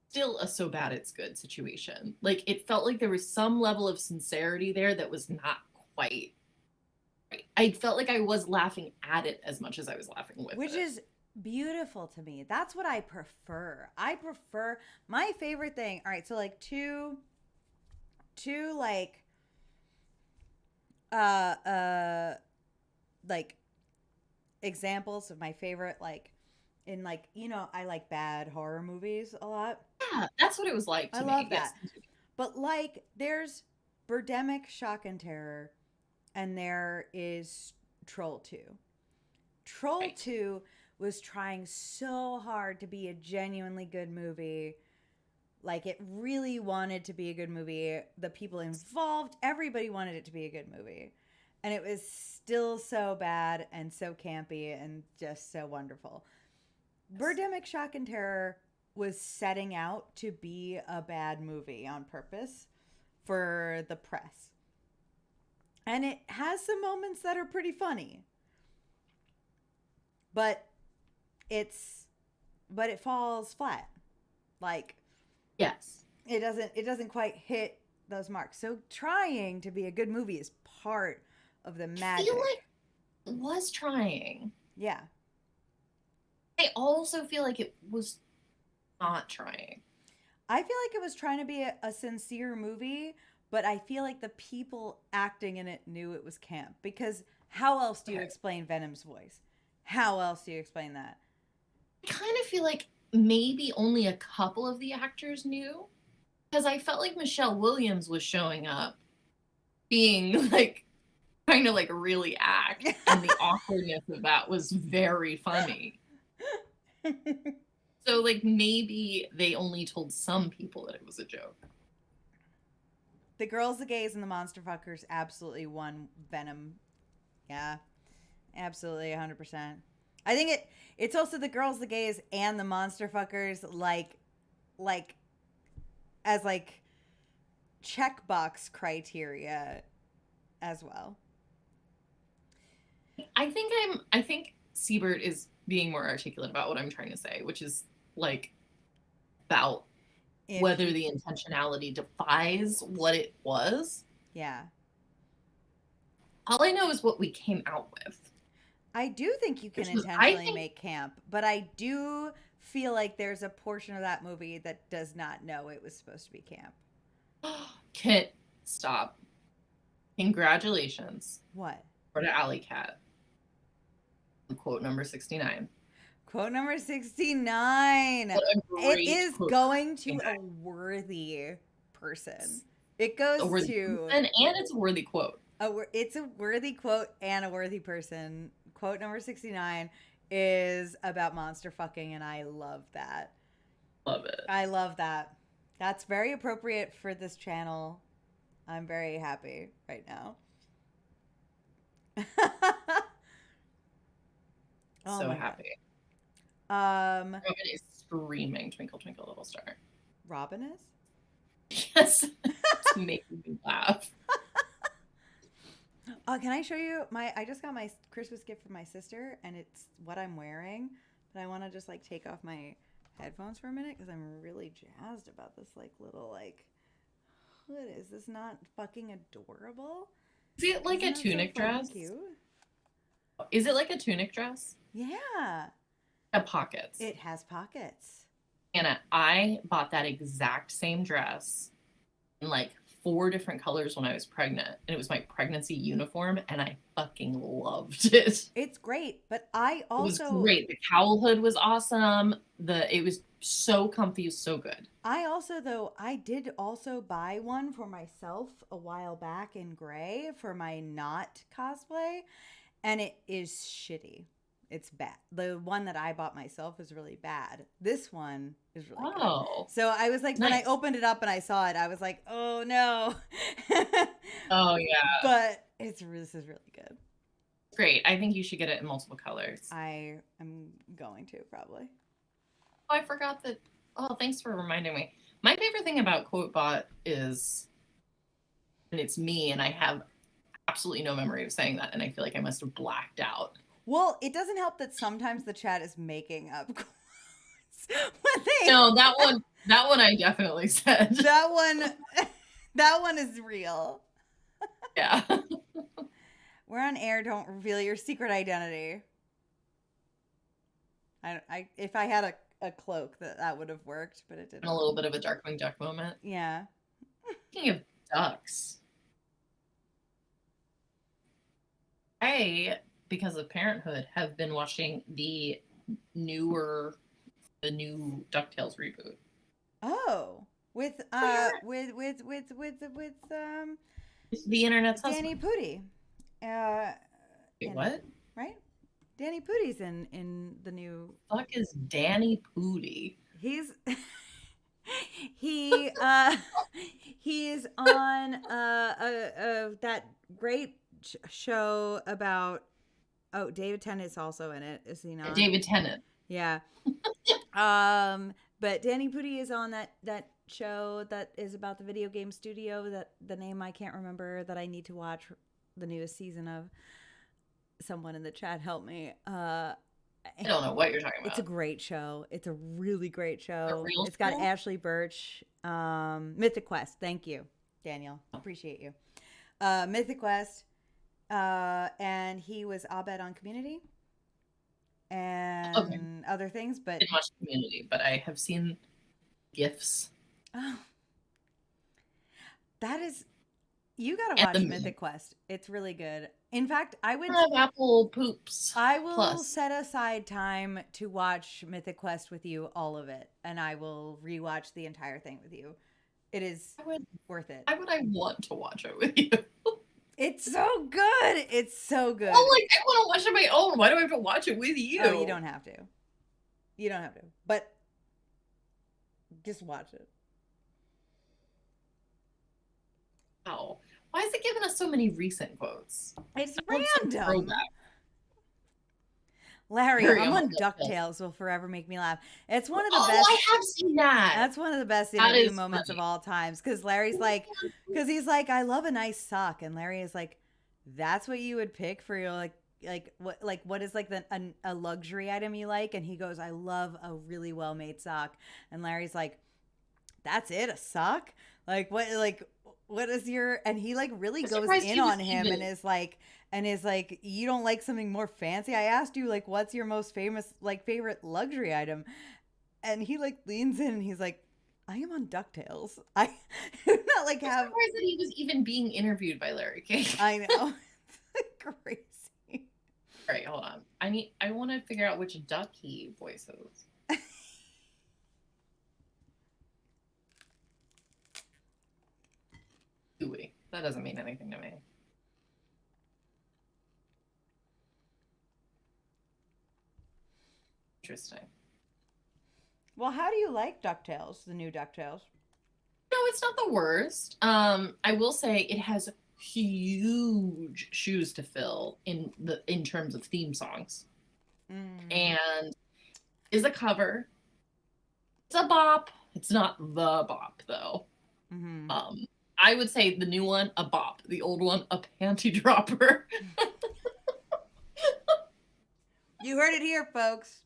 still a so bad it's good situation. Like, it felt like there was some level of sincerity there that was not quite right. I felt like I was laughing at it as much as I was laughing with it. Which is beautiful to me. That's what I prefer. I prefer my favorite thing. All right, so like two like like examples of my favorite like in like I like bad horror movies a lot. Yeah, that's what it was like to I me. love Yes. that. But like there's Birdemic Shock and Terror and there is Troll 2. Troll Right. 2 was trying so hard to be a genuinely good movie. Like it really wanted to be a good movie. The people involved, everybody wanted it to be a good movie. And it was still so bad and so campy and just so wonderful. Birdemic Shock and Terror was setting out to be a bad movie on purpose for the press. And it has some moments that are pretty funny. But it falls flat. Like Yes. it doesn't quite hit those marks. So trying to be a good movie is part of the magic. I feel like it was trying. Yeah. I also feel like it was not trying. I feel like it was trying to be a sincere movie, but I feel like the people acting in it knew it was camp. Because how else do you explain Venom's voice? How else do you explain that? I kind of feel like maybe only a couple of the actors knew. Because I felt like Michelle Williams was showing up being like trying to like really act. And the awkwardness of that was very funny. So like maybe they only told some people that it was a joke. The girls, the gays, and the monster fuckers absolutely won Venom. Yeah, absolutely, 100%. I think it's also the girls, the gays, and the monster fuckers like as like checkbox criteria as well. I think Siebert is being more articulate about what I'm trying to say, which is like about whether the intentionality defies what it was. Yeah. All I know is what we came out with. I do think you can intentionally make camp, but I do feel like there's a portion of that movie that does not know it was supposed to be camp. Kit, stop. Congratulations. What? For the Alley Cat. Quote number 69. Quote number 69. It is going to a worthy person. It goes A worthy to person, and it's a worthy quote. it's a worthy quote and a worthy person. Quote number 69 is about monster fucking, and I love that. Love it. I love that. That's very appropriate for this channel. I'm very happy right now. Oh So my happy. God. Robin is screaming "Twinkle Twinkle Little Star." Robin is? Yes, it's making me laugh. Can I show you I just got my Christmas gift from my sister, and it's what I'm wearing, but I want to just like take off my headphones for a minute because I'm really jazzed about this like little like hood. Is this not fucking adorable? Is it like Isn't a that tunic so fucking dress? cute? Is it like a tunic dress? Yeah. Have pockets. It has pockets. Anna, I bought that exact same dress in like 4 different colors when I was pregnant, and it was my pregnancy uniform, and I fucking loved it. It's great, but I also It was great. The cowl hood was awesome. It was so comfy, so good. I did also buy one for myself a while back in gray for my not cosplay, and it is shitty. It's bad. The one that I bought myself is really bad. This one is really good. So I was like, when I opened it up and I saw it, I was like, oh no. Oh yeah. But this is really good. Great. I think you should get it in multiple colors. I am going to probably. Oh, I forgot that. Oh, thanks for reminding me. My favorite thing about QuoteBot is, and it's me, and I have absolutely no memory of saying that, and I feel like I must have blacked out. Well, it doesn't help that sometimes the chat is making up quotes. No, that one I definitely said. That one is real. Yeah. We're on air. Don't reveal your secret identity. If I had a cloak, that would have worked, but it didn't. And a little bit of a Darkwing Duck moment. Yeah. Speaking of ducks, I, because of Parenthood, have been watching the new DuckTales reboot. Oh, with the internet's Danny Pudi. Wait, what? Right? Danny Pudi's in the new. Fuck is Danny Pudi? He's he is on that great show about. Oh, David Tennant's also in it. Is he not? David Tennant. Yeah. But Danny Pudi is on that show that is about the video game studio that the name I can't remember that I need to watch the newest season of. Someone in the chat help me. I don't know what you're talking about. It's a great show. It's a really great show. It's show? got Ashley Birch. Mythic Quest. Thank you, Daniel. Appreciate you. Mythic Quest. And he was Abed on Community. And other things, but I didn't watch Community, but I have seen GIFs. Oh. That is, you gotta watch Mythic Quest. It's really good. In fact, I would have Apple poops. I will set aside time to watch Mythic Quest with you, all of it, and I will rewatch the entire thing with you. It is worth it. Why would I want to watch it with you? It's so good. It's so good. Oh, like I want to watch it on my own. Why do I have to watch it with you? Oh, you don't have to. You don't have to. But just watch it. Wow. Why is it giving us so many recent quotes? It's random. Larry, I'm on DuckTales will forever make me laugh. It's one of the best. I have seen that. That's one of the best interview moments of all times. Because Larry's like, he's like, I love a nice sock, and Larry is like, that's what you would pick for your what is like a luxury item you like? And he goes, I love a really well made sock. And Larry's like, that's it, a sock? Like what is your, and he like really goes in on him and is like, you don't like something more fancy? I asked you like, what's your most famous, like favorite luxury item? And he like leans in and he's like, I am on DuckTales. I not like I'm surprised that he was even being interviewed by Larry King. I know. It's crazy. All right, hold on. I want to figure out which duck he voices. That doesn't mean anything to me. Interesting. Well, how do you like DuckTales, the new DuckTales? No, it's not the worst. I will say it has huge shoes to fill in terms of theme songs. And is a cover. It's a bop. It's not the bop though. Mm-hmm. I would say the new one, a bop. The old one, a panty dropper. You heard it here, folks.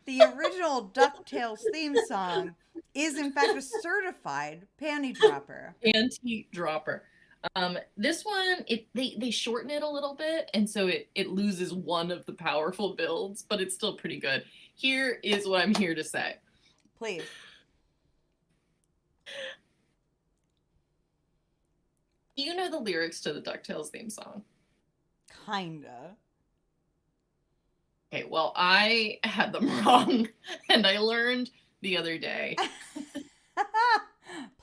The original DuckTales theme song is, in fact, a certified panty dropper. Panty dropper. This one, they shorten it a little bit, and so it loses one of the powerful builds, but it's still pretty good. Here is what I'm here to say. Please. Do you know the lyrics to the DuckTales theme song? Kinda. Okay, well, I had them wrong, and I learned the other day.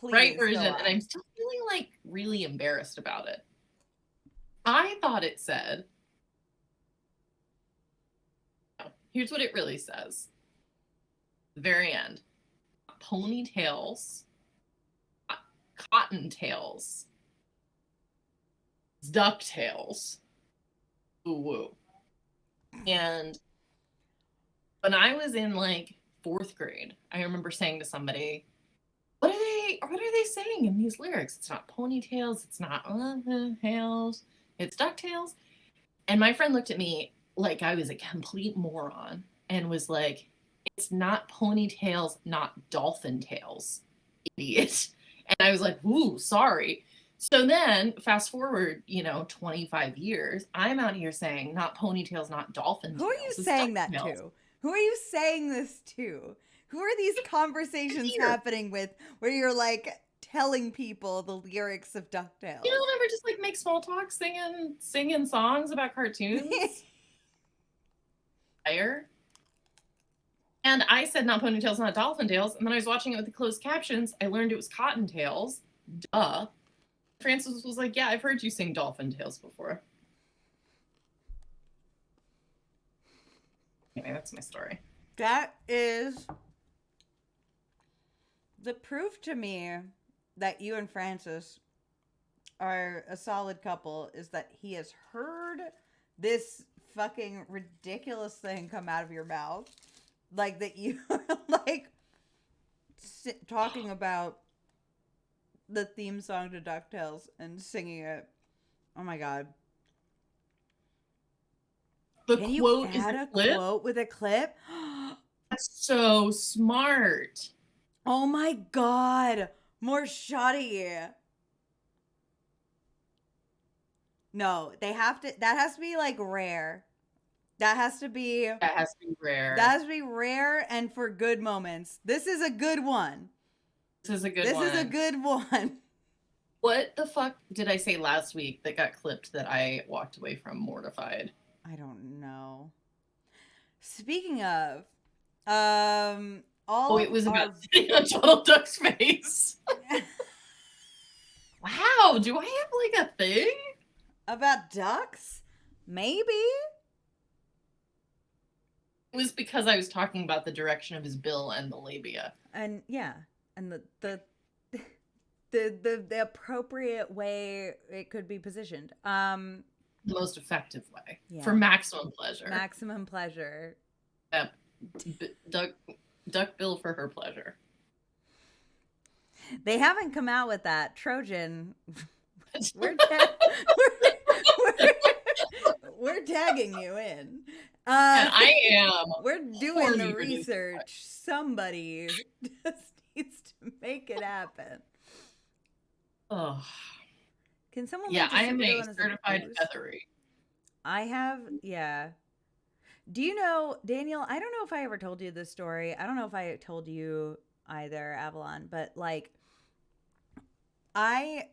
Please, right version, and I'm still feeling like really embarrassed about it. I thought it said, here's what it really says. The very end. Ponytails, cottontails, ducktails. Ooh woo. And when I was in like 4th grade, I remember saying to somebody, what are they saying in these lyrics? It's not ponytails, it's not tails, it's ducktails. And my friend looked at me like I was a complete moron and was like, it's not ponytails, not dolphin tails, idiot. And I was like, ooh, sorry. So then fast forward, 25 years, I'm out here saying not ponytails, not dolphin tails. Who are you saying that to? Who are you saying this to? Who are these conversations happening with where you're like telling people the lyrics of DuckTales? You don't ever just like make small talk singing songs about cartoons? And I said not ponytails, not dolphin tails. And then I was watching it with the closed captions. I learned it was cottontails. Duh. Francis was like, yeah, I've heard you sing dolphin tails before. Anyway, that's my story. That is the proof to me that you and Francis are a solid couple is that he has heard this fucking ridiculous thing come out of your mouth. Like that you are like talking about the theme song to DuckTales and singing it. Oh my god. Can you add a quote with a clip? That's so smart. Oh my god. More shoddy. No, they have to, that has to be like rare. That has to be rare. That has to be rare and for good moments. This is a good one. This is a good one. What the fuck did I say last week that got clipped that I walked away from mortified? I don't know. Speaking of, it was about sitting on Donald Duck's face. Wow, do I have like a thing? About ducks? Maybe? It was because I was talking about the direction of his bill and the labia. And yeah, and the appropriate way it could be positioned. The most effective way. Yeah. For maximum pleasure. Maximum pleasure. Yep. Duck bill for her pleasure. They haven't come out with that. Trojan. We're tagging you in. And I am. We're doing the research. Somebody just needs to make it happen. Oh. Can someone? Yeah, I am a certified feathery. I have, yeah. Do you know, Daniel, I don't know if I ever told you this story. I don't know if I told you either, Avalon, but like, and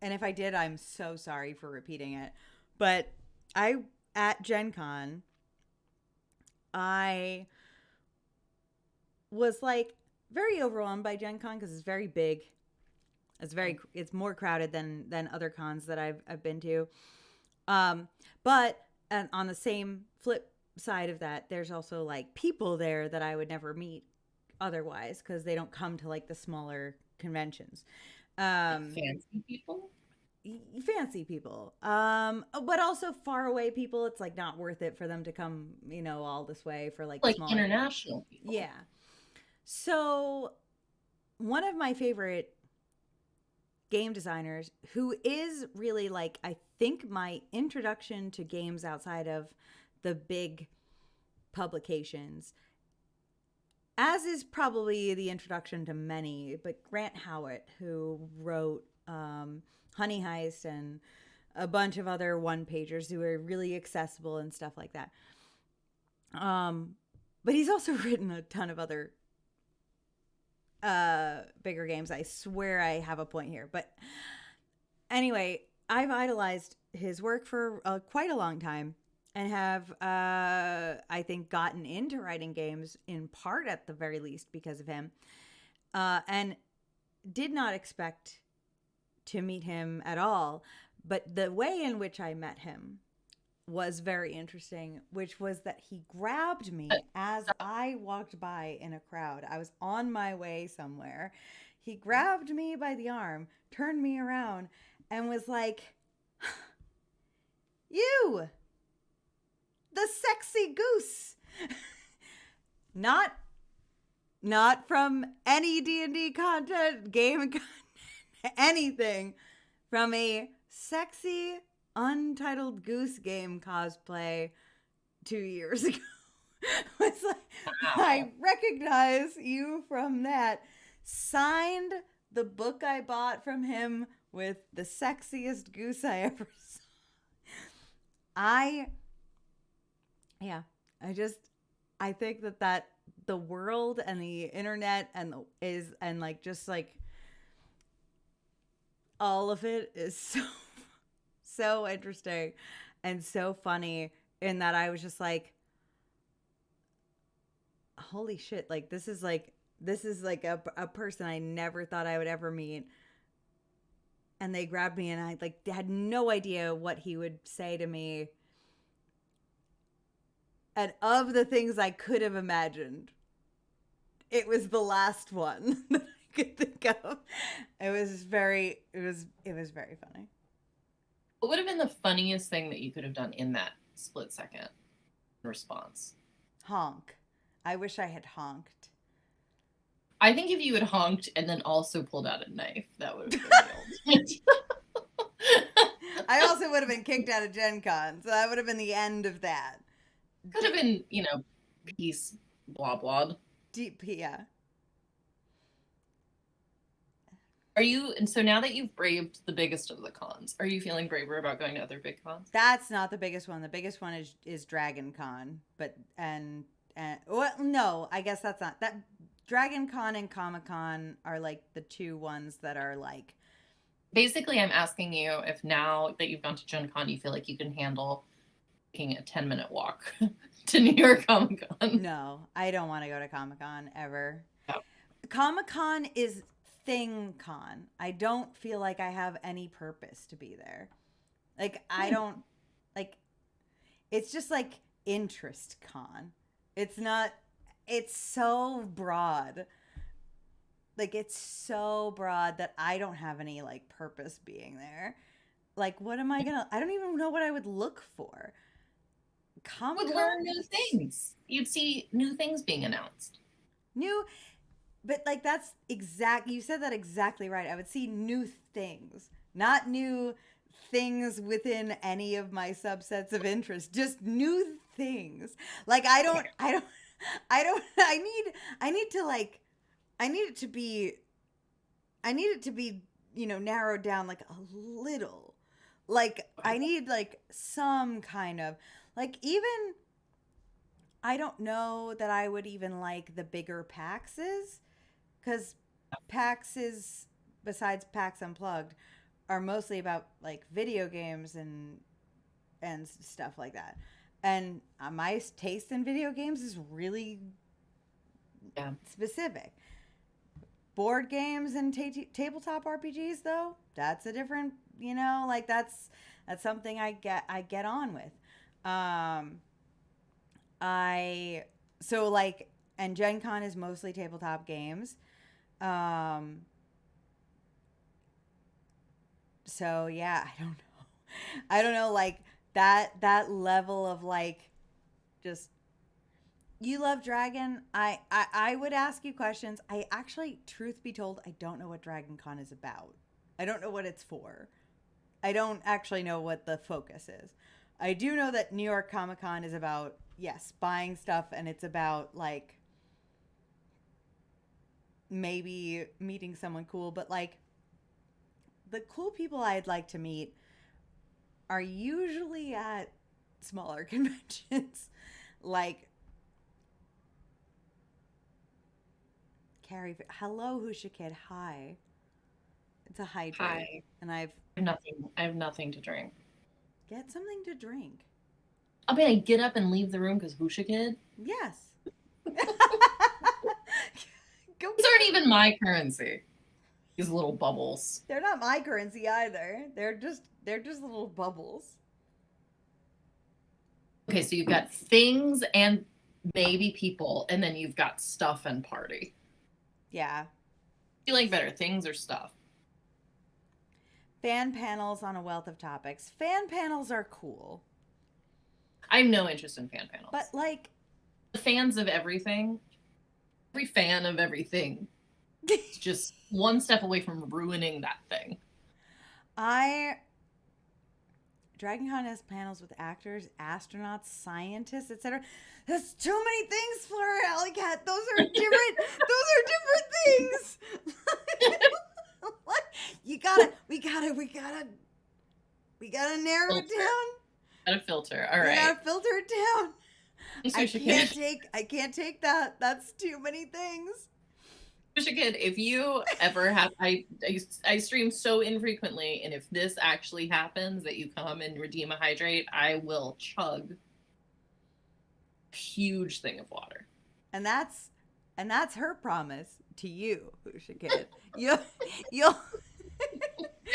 if I did, I'm so sorry for repeating it, but at Gen Con, I was like very overwhelmed by Gen Con because it's very big. It's more crowded than other cons that I've been to. But and on the same flip side of that, there's also like people there that I would never meet otherwise because they don't come to like the smaller conventions. Fancy people? Fancy people, but also far away people. It's like not worth it for them to come, all this way for like Like smaller. international people. Yeah. So one of my favorite game designers, who is really like, I think, my introduction to games outside of the big publications, as is probably the introduction to many, but Grant Howitt, who wrote Honey Heist and a bunch of other one-pagers who are really accessible and stuff like that. But he's also written a ton of other bigger games. I swear I have a point here. But anyway, I've idolized his work for quite a long time and have, I think, gotten into writing games in part, at the very least, because of him. And did not expect to meet him at all. But the way in which I met him was very interesting, which was that he grabbed me as I walked by in a crowd. I was on my way somewhere. He grabbed me by the arm, turned me around, and was like, "You, the sexy goose." Not from any D&D content, game content, anything. From a sexy Untitled Goose Game cosplay 2 years ago. It's like, Wow. I recognize you from that. Signed the book I bought from him with the sexiest goose I ever saw. I think that the world and the internet and all of it is so interesting and so funny, in that I was just like, holy shit, like this is like a person I never thought I would ever meet. And they grabbed me and I like had no idea what he would say to me. And of the things I could have imagined, it was the last one that I could think of. It was very funny. What would have been the funniest thing that you could have done in that split second response? Honk. I wish I had honked. I think if you had honked and then also pulled out a knife, that would have been the ultimate. I also would have been kicked out of Gen Con, so that would have been the end of that. Could have been, peace, blah, blah. Deep, yeah. And so now that you've braved the biggest of the cons, are you feeling braver about going to other big cons? That's not the biggest one. The biggest one is Dragon Con, well, no, I guess that's not that. Dragon Con and Comic Con are like the two ones that are like. Basically, I'm asking you if now that you've gone to Gen Con, you feel like you can handle taking a 10-minute walk to New York Comic Con. No, I don't want to go to Comic Con ever. Oh. Comic Con is thing con. I don't feel like I have any purpose to be there. Like, I don't, like, it's just like interest con. It's not, it's so broad. Like, it's so broad that I don't have any, like, purpose being there. Like, what am I gonna, I don't even know what I would look for. Comic-Con would learn new things. You'd see new things being announced. But like, that's you said that exactly right. I would see new things, not new things within any of my subsets of interest, just new things. Like, I need it to be, narrowed down like a little. Like, I need like some kind of, like, even, I don't know that I would even like the bigger PAXs, because PAXs, besides PAX Unplugged, are mostly about like video games and stuff like that. And my taste in video games is really specific. board games and tabletop RPGs though, that's a different, like that's something I get on with. I so like and Gen Con is mostly tabletop games. So yeah, I don't know. I don't know, like that level of like just you love Dragon. I would ask you questions. I actually, truth be told, I don't know what Dragon Con is about. I don't know what it's for. I don't actually know what the focus is. I do know that New York Comic Con is about, yes, buying stuff, and it's about like maybe meeting someone cool, but like the cool people I'd like to meet are usually at smaller conventions. Like Carrie, hello, Husha Kid. Hi. It's a hydrate. Hi. And I've I have nothing to drink. get something to drink. I mean, I get up and leave the room because Husha Kid. Yes. Go. These aren't even my currency. These little bubbles. They're not my currency either. They're just little bubbles. Okay, so you've got things and maybe people, and then you've got stuff and party. Yeah. You like better things or stuff? Fan panels on a wealth of topics. Fan panels are cool. I have no interest in fan panels. But like the fans of everything, every fan of everything, is just one step away from ruining that thing. DragonCon has panels with actors, astronauts, scientists, etc. That's too many things for Alley Cat. Those are different. those are different things. What? We gotta narrow it down. Gotta filter. All right. We gotta filter it down. Susha I can't take that. That's too many things. Kid, if you ever have, I stream so infrequently, and if this actually happens that you come and redeem a hydrate, I will chug a huge thing of water. And that's her promise to you, Husha Kid. You'll I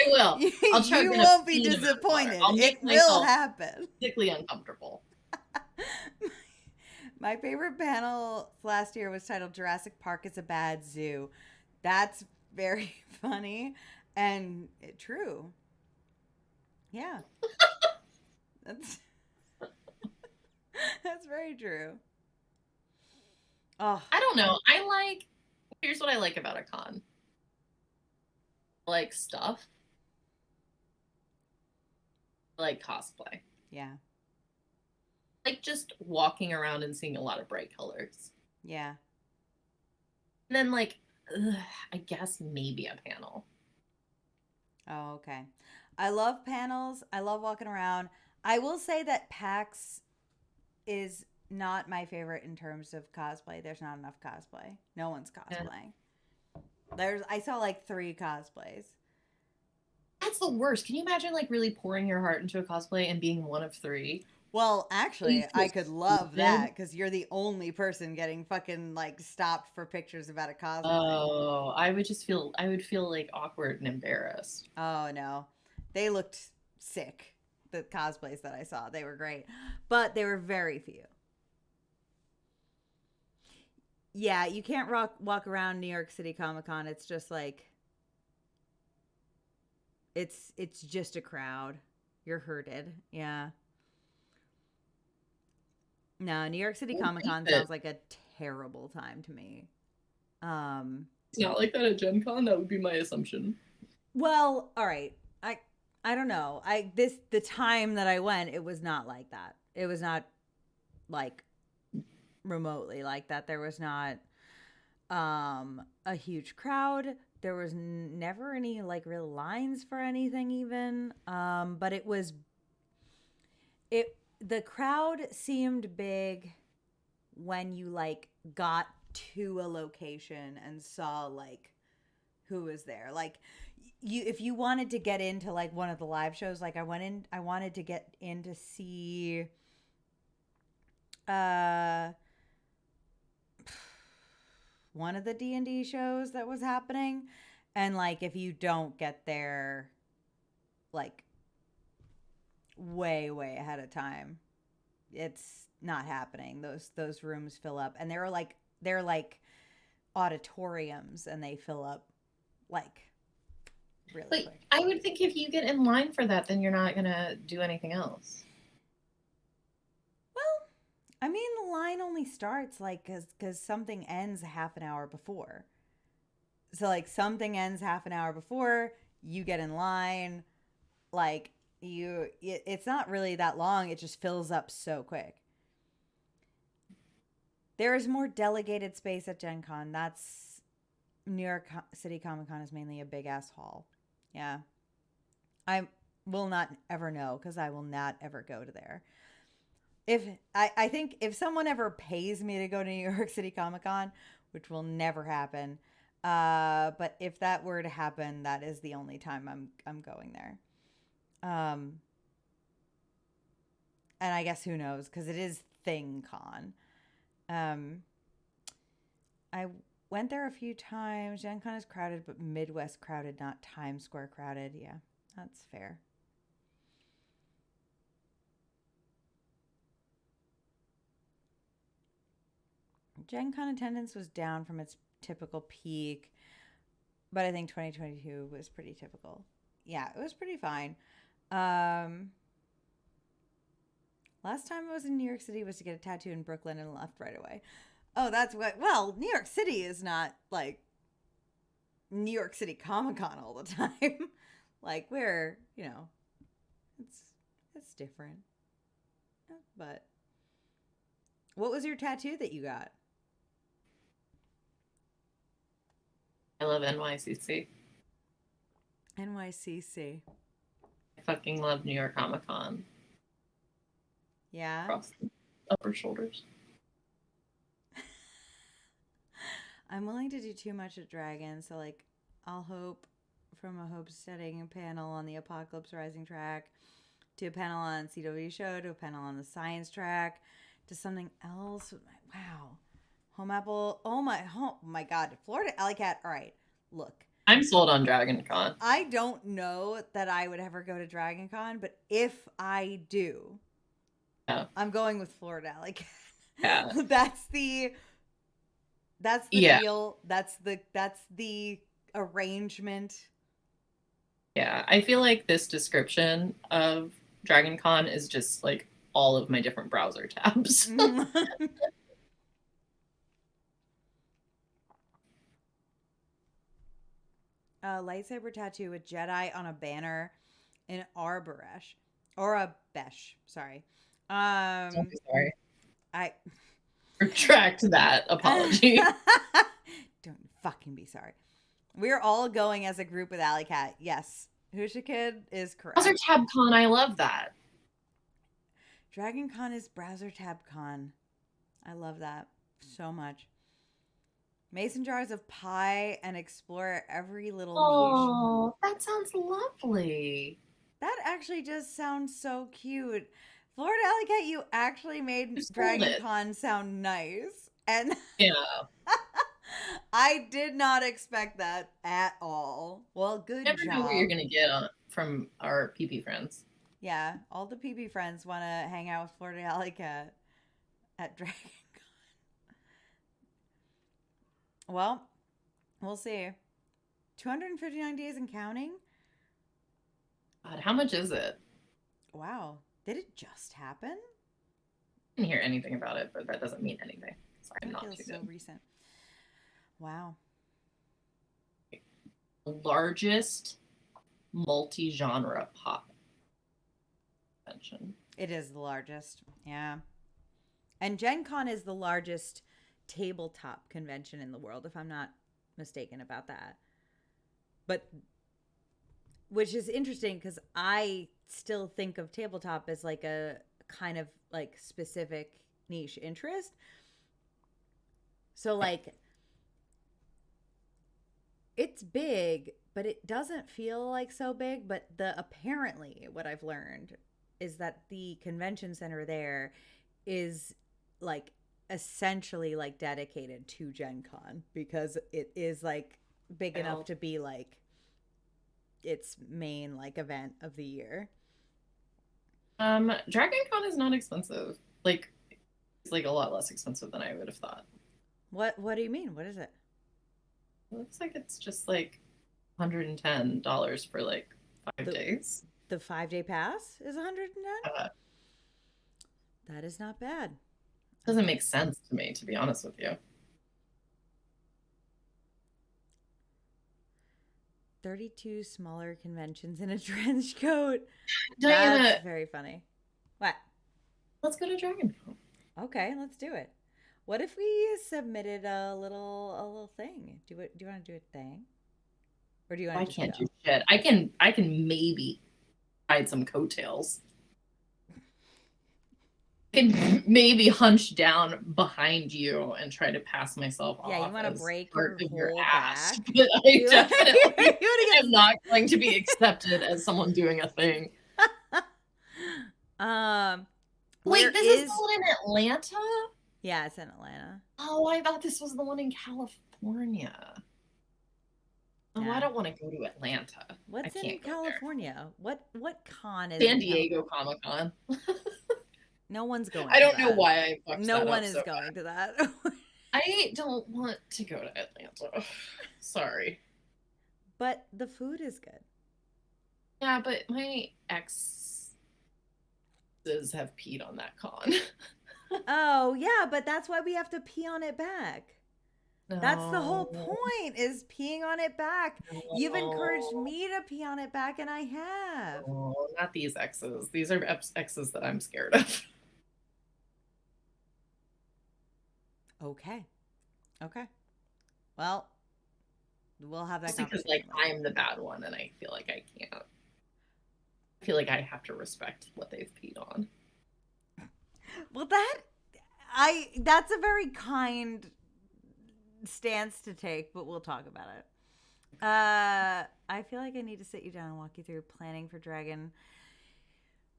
will. I'll chug. You won't be disappointed. It will happen. Physically uncomfortable. My favorite panel last year was titled Jurassic Park is a Bad Zoo. That's very funny and true. Yeah. That's very true. Oh, I don't know. Here's what I like about a con. I like stuff. I like cosplay. Yeah. Like just walking around and seeing a lot of bright colors. Yeah. And then I guess maybe a panel. Oh, okay. I love panels. I love walking around. I will say that PAX is not my favorite in terms of cosplay. There's not enough cosplay. No one's cosplaying. Yeah. I saw like 3 cosplays. That's the worst. Can you imagine really pouring your heart into a cosplay and being one of 3? Well, actually, I could love that because you're the only person getting fucking stopped for pictures about a cosplay. Oh, I would feel awkward and embarrassed. Oh no, they looked sick. The cosplays that I saw, they were great, but they were very few. Yeah, you can't walk around New York City Comic Con. It's just it's just a crowd. You're herded. Yeah. No, New York City Comic Con sounds like a terrible time to me. It's not like that at Gen Con. That would be my assumption. Well, all right. I don't know. The time that I went, it was not like that. It was not remotely like that. There was not a huge crowd. There was never any real lines for anything even. But the crowd seemed big when you got to a location and saw who was there. If you wanted to get into one of the live shows, I wanted to get in to see one of the D&D shows that was happening. And like if you don't get there like way ahead of time, it's not happening. Those rooms fill up, and they're like auditoriums, and they fill up like really But quick. I would think if you get in line for that, then you're not gonna do anything else. Well, I mean, the line only starts like because something ends half an hour before. So like something ends half an hour before you get in line. Like it's not really that long. It just fills up so quick. There is more delegated space at Gen Con. That's New York City Comic Con is mainly a big ass hall. Yeah. I will not ever know because I will not ever go to there. If I think if someone ever pays me to go to New York City Comic Con, which will never happen, but if that were to happen, that is the only time I'm going there. And I guess who knows, because it is Thing Con. I went there a few times. Gen Con is crowded, but Midwest crowded, not Times Square crowded. Yeah, that's fair. Gen Con attendance was down from its typical peak, but I think 2022 was pretty typical. Yeah, it was pretty fine. Last time I was in New York City was to get a tattoo in Brooklyn and left right away. Oh, that's what. Well, New York City is not like New York City Comic Con all the time. Like we're, it's different. But what was your tattoo that you got? I love NYCC. NYCC. I fucking love New York Comic Con. Yeah. Across the upper shoulders. I'm willing to do too much at Dragon, so like I'll hope from a hope setting panel on the Apocalypse Rising track to a panel on CW show to a panel on the science track to something else. Wow. Home Apple. Oh my God. Florida Alley Cat. All right. Look. I'm sold on Dragon Con. I don't know that I would ever go to Dragon Con, but if I do, yeah. I'm going with Florida Alley Cat. Yeah. That's the deal. That's the arrangement. Yeah, I feel like this description of Dragon Con is just like all of my different browser tabs. Lightsaber tattoo with Jedi on a banner in Arboresh. Or a Besh. Sorry. Don't be sorry. I retract that apology. Don't fucking be sorry. We're all going as a group with Alley Cat. Yes. Husha Kid is correct. Browser Tab Con, I love that. Dragon Con is Browser Tab Con. I love that so much. Mason jars of pie and explore every little niche. Oh, that sounds lovely. That actually just sounds so cute. Florida Alley Cat, you actually made Dragon Con sound nice. And yeah. I did not expect that at all. Well, good job. You never know what you're going to get from our PP friends. Yeah, all the PP friends want to hang out with Florida Alley Cat at Dragon Con. Well, we'll see. 259 days and counting? God, how much is it? Wow. Did it just happen? I didn't hear anything about it, but that doesn't mean anything. Sorry, I'm not too so good. Recent. Wow. The largest multi-genre pop convention. It is the largest. Yeah. And Gen Con is the largest tabletop convention in the world, if I'm not mistaken about that. But which is interesting because I still think of tabletop as like a kind of like specific niche interest. So like it's big, but it doesn't feel like so big. But apparently what I've learned is that the convention center there is like essentially like dedicated to Gen Con because it is like big enough to be like its main like event of the year. Dragon Con is not expensive. Like it's like a lot less expensive than I would have thought. What do you mean? What is it? It looks like it's just like $110 for like 5 days. The 5-day pass is 110? Uh, That is not bad. doesn't make sense to me, to be honest with you. 32 smaller conventions in a trench coat. Diana, That's very funny. What? let's go to Dragon Con. Okay, let's do it. What if we submitted a little thing? Do you want to do a thing? Or do you want I to just can't go? do shit. I can maybe ride some coattails. I can maybe hunch down behind you and try to pass myself off. Yeah, you want to as break part your of whole ass. back? But I You definitely wanna am not going to be accepted as someone doing a thing. Wait, this is the one in Atlanta? Yeah, it's in Atlanta. Oh, I thought this was the one in California. Oh, Yeah. I don't want to go to Atlanta. What's I in can't go there. California? What con is San in Diego Comic Con. No one's going. I to don't know that. why I fucked No that one up is so going bad. to that. I don't want to go to Atlanta. Sorry. But the food is good. Yeah, but my exes have peed on that con. Oh, yeah, but that's why we have to pee on it back. No. That's the whole point, is peeing on it back. You've encouraged me to pee on it back, and I have. Oh, not these exes. These are exes that I'm scared of. Okay. Well, we'll have that Just because, conversation like, I'm the bad one, and I feel like I can't. I feel like I have to respect what they've peed on. Well, that's a very kind stance to take, but we'll talk about it. I feel like I need to sit you down and walk you through planning for Dragon.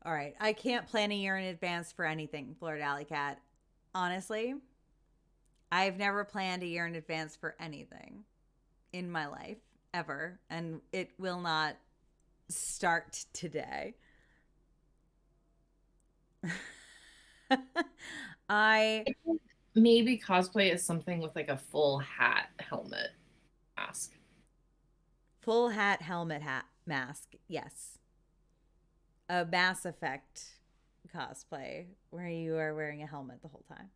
All right, I can't plan a year in advance for anything, Florida Alley Cat. Honestly, I've never planned a year in advance for anything in my life ever, and it will not start today. Maybe cosplay is something with like a full hat, helmet, mask. Full hat, helmet, mask. Yes. A Mass Effect cosplay where you are wearing a helmet the whole time.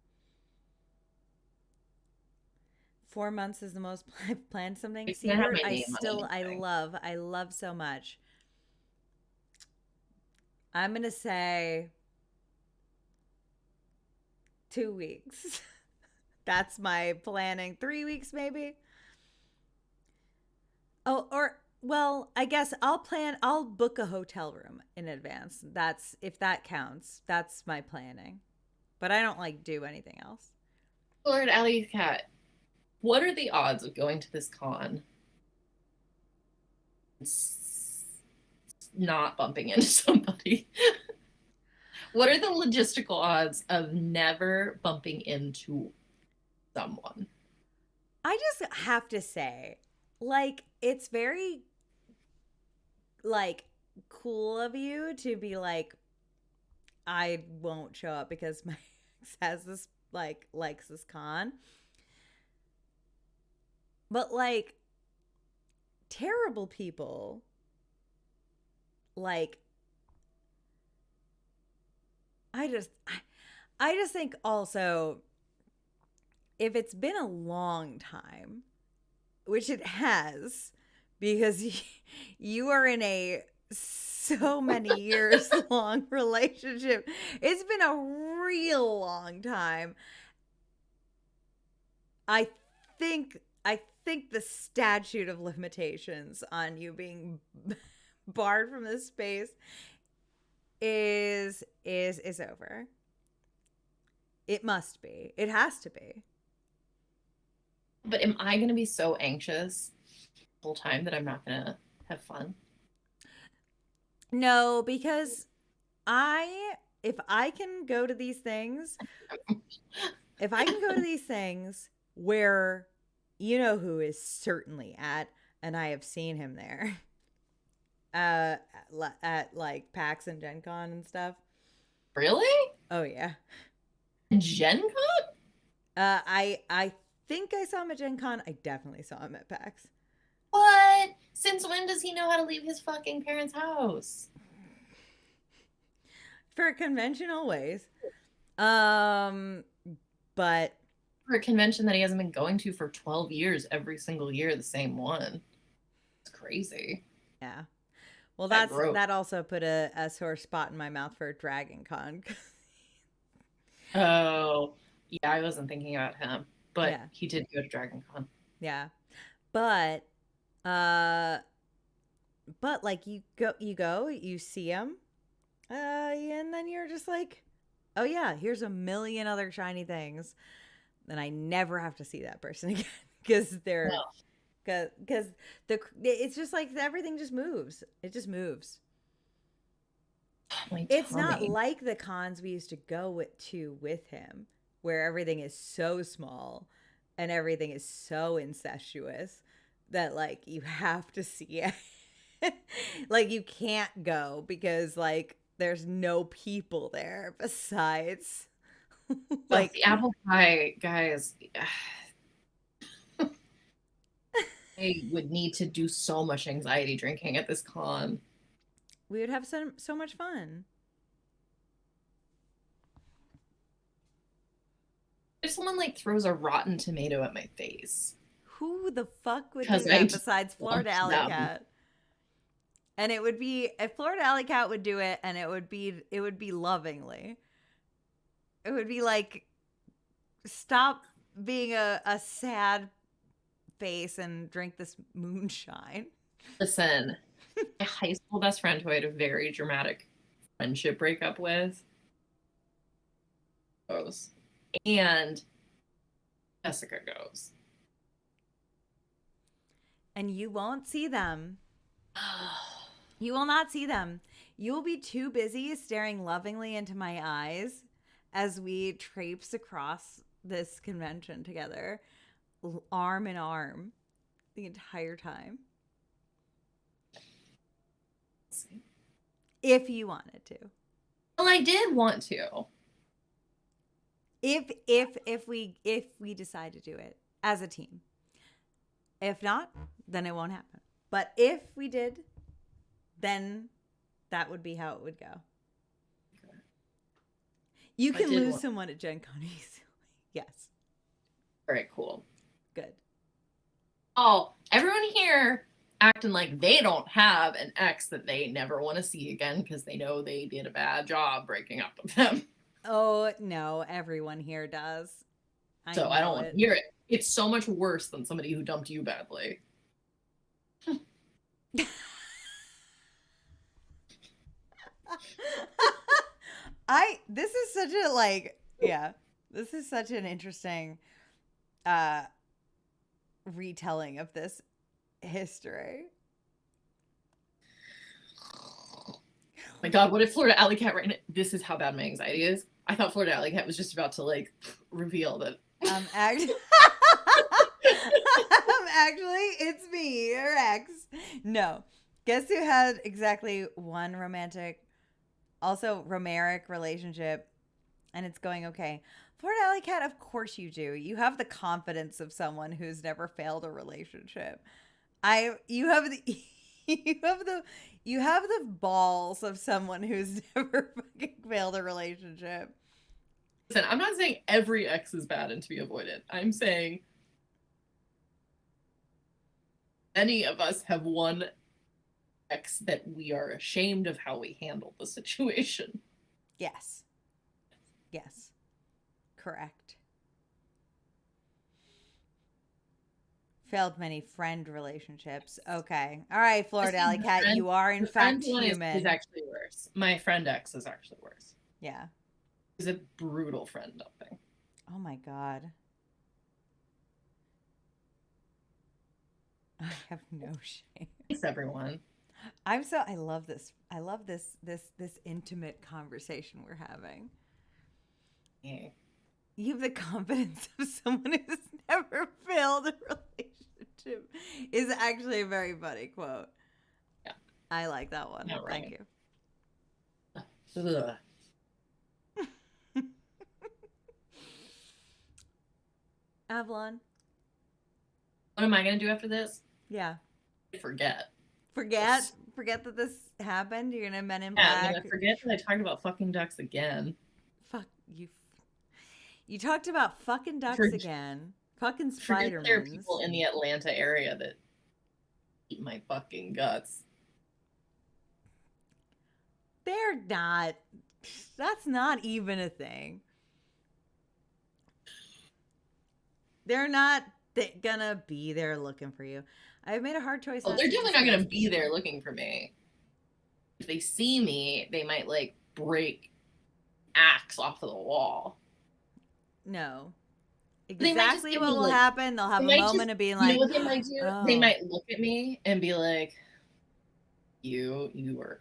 4 months is the most planned something. Seabird, I love so much. I'm going to say 2 weeks. That's my planning. 3 weeks maybe. Oh, or well, I guess I'll book a hotel room in advance. That's, if that counts. That's my planning. But I don't like do anything else. Lord Alley Cat, what are the odds of going to this con not bumping into somebody? What are the logistical odds of never bumping into someone? I just have to say, like, it's very, like, cool of you to be like, I won't show up because my ex has this, like, likes this con. But, like, terrible people, like, I just think also, if it's been a long time, which it has, because you are in a so many years long relationship, it's been a real long time. I think the statute of limitations on you being barred from this space is over. It must be. It has to be. But am I going to be so anxious the whole time that I'm not going to have fun? No, because if I can go to these things, if I can go to these things where you know who is certainly at, and I have seen him there, at like PAX and Gen Con and stuff. Really? Oh yeah. Gen Con? I think I saw him at Gen Con. I definitely saw him at PAX. What? Since when does he know how to leave his fucking parents' house? For conventional ways. But For a convention that he hasn't been going to for 12 years, every single year, the same one. It's crazy. yeah. Well, That that also put a sore spot in my mouth for Dragon Con. Oh, yeah, I wasn't thinking about him, but Yeah. he did go to Dragon Con. Yeah. But uh like you see him, and then you're just like, oh yeah, here's a million other shiny things. Then I never have to see that person again because they're because it's just like everything just moves. It just moves. It's not like the cons we used to go with him, where everything is so small and everything is so incestuous that like you have to see it. Like you can't go because like there's no people there besides like the apple pie guys. I would need to do so much anxiety drinking at this con. We would have so much fun. If someone like throws a rotten tomato at my face, who the fuck would do that besides Florida Alley Cat? And it would be if Florida Alley Cat would do it, and it would be lovingly. It would be like, stop being a sad face and drink this moonshine. Listen, my high school best friend who I had a very dramatic friendship breakup with goes, and Jessica goes, and you won't see them. You will not see them. You will be too busy staring lovingly into my eyes as we traipse across this convention together, arm in arm, the entire time. If you wanted to. Well, I did want to. If we decide to do it as a team. If not, then it won't happen. But if we did, then that would be how it would go. Okay. You can lose someone at Gen Con easily. Yes. All right, cool. Good. Oh, everyone here acting like they don't have an ex that they never want to see again because they know they did a bad job breaking up with them. Oh, no, everyone here does. I don't want to hear it. It's so much worse than somebody who dumped you badly. This is such a this is such an interesting retelling of this history. Oh my God, what if Florida Alley Cat right now? This is how bad my anxiety is. I thought Florida Alley Cat was just about to like reveal that. Actually, it's me, your ex. No. Guess who had exactly one romantic, also Romeric relationship, and it's going okay? Florida Alley Cat, of course you do. You have the confidence of someone who's never failed a relationship. You have the balls of someone who's never fucking failed a relationship. Listen, I'm not saying every ex is bad and to be avoided. I'm saying any of us have one ex that we are ashamed of how we handled the situation. Yes. Yes. Correct. Failed many friend relationships. Okay. All right, Florida Alley Cat, you are in fact human. Is actually worse. My friend ex is actually worse. Yeah. It's a brutal friend dumping. Oh my God. I have no shame. Thanks, everyone. I love this. I love this intimate conversation we're having. Yeah. You have the confidence of someone who's never failed a relationship is actually a very funny quote. Yeah. I like that one. Not Thank right. you. Ugh. Avalon. What am I gonna do after this? Yeah. Forget. Forget that this happened. You're gonna Men in Yeah, I'm Black. gonna forget that I talked about fucking ducks again. Fuck you. You talked about fucking ducks Forget- again. Fucking Forget that there are Spider-Mans. people in the Atlanta area that eat my fucking guts. They're not. That's not even a thing. They're not gonna be there looking for you. I've made a hard choice. Oh, Not they're to definitely not discuss. gonna be there looking for me. If they see me, they might like break axe off of the wall. No. They might just Exactly give what me will like, happen. They'll have they a might moment just, of being you know like, what they might do? They oh. might look at me and be like, you were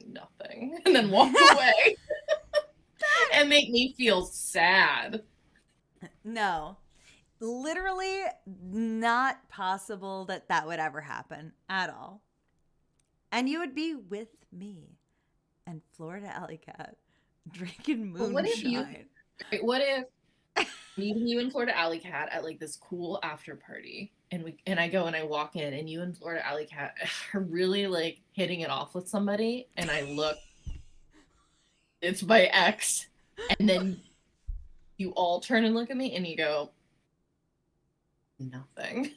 nothing, and then walk away and make me feel sad. No. Literally not possible that that would ever happen at all. And you would be with me and Florida Alley Cat drinking But moonshine. what if meeting you in Florida Alley Cat at like this cool after party, and I go and I walk in, and you and Florida Alley Cat are really like hitting it off with somebody, and I look, it's my ex, and then you all turn and look at me and you go, nothing.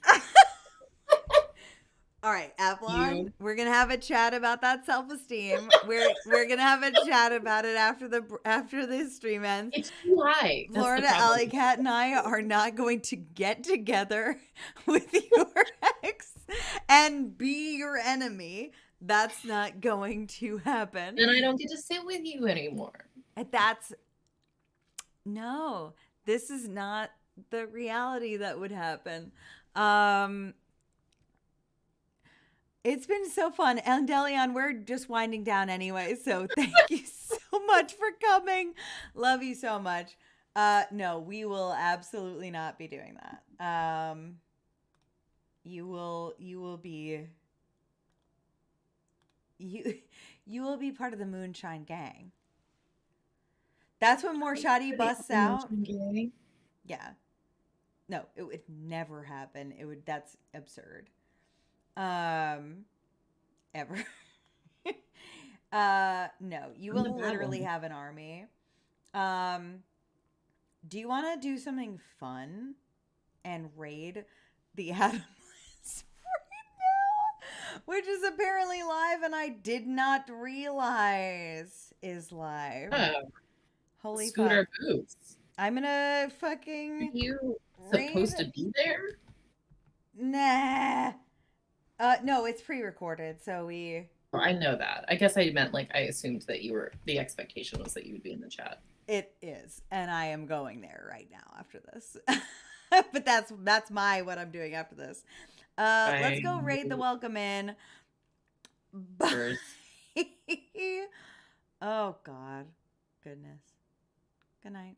All right, Avalon, we're gonna have a chat about that self-esteem. We're gonna have a chat about it after the stream ends. It's too high. Florida Alley Cat and I are not going to get together with your ex and be your enemy. That's not going to happen. Then I don't get to sit with you anymore. No, this is not the reality that would happen. It's been so fun. And Delion, we're just winding down anyway. So thank you so much for coming. Love you so much. No, we will absolutely not be doing that. You will be part of the Moonshine Gang. That's when more shoddy busts out. Yeah. No, it would never happen. That's absurd. Ever. No, you will literally have an army. Do you want to do something fun and raid the Adamless right now? Which is apparently live and I did not realize is live. Holy Scooter fuck. Boots. I'm gonna fucking. Are you supposed to be there? Nah. No, it's pre-recorded, so we. Oh, I know that. I guess I meant like I assumed that the expectation was that you would be in the chat. It is, and I am going there right now after this. But that's what I'm doing after this. Let's go raid the welcome in. Bye. Oh God, goodness. Good night.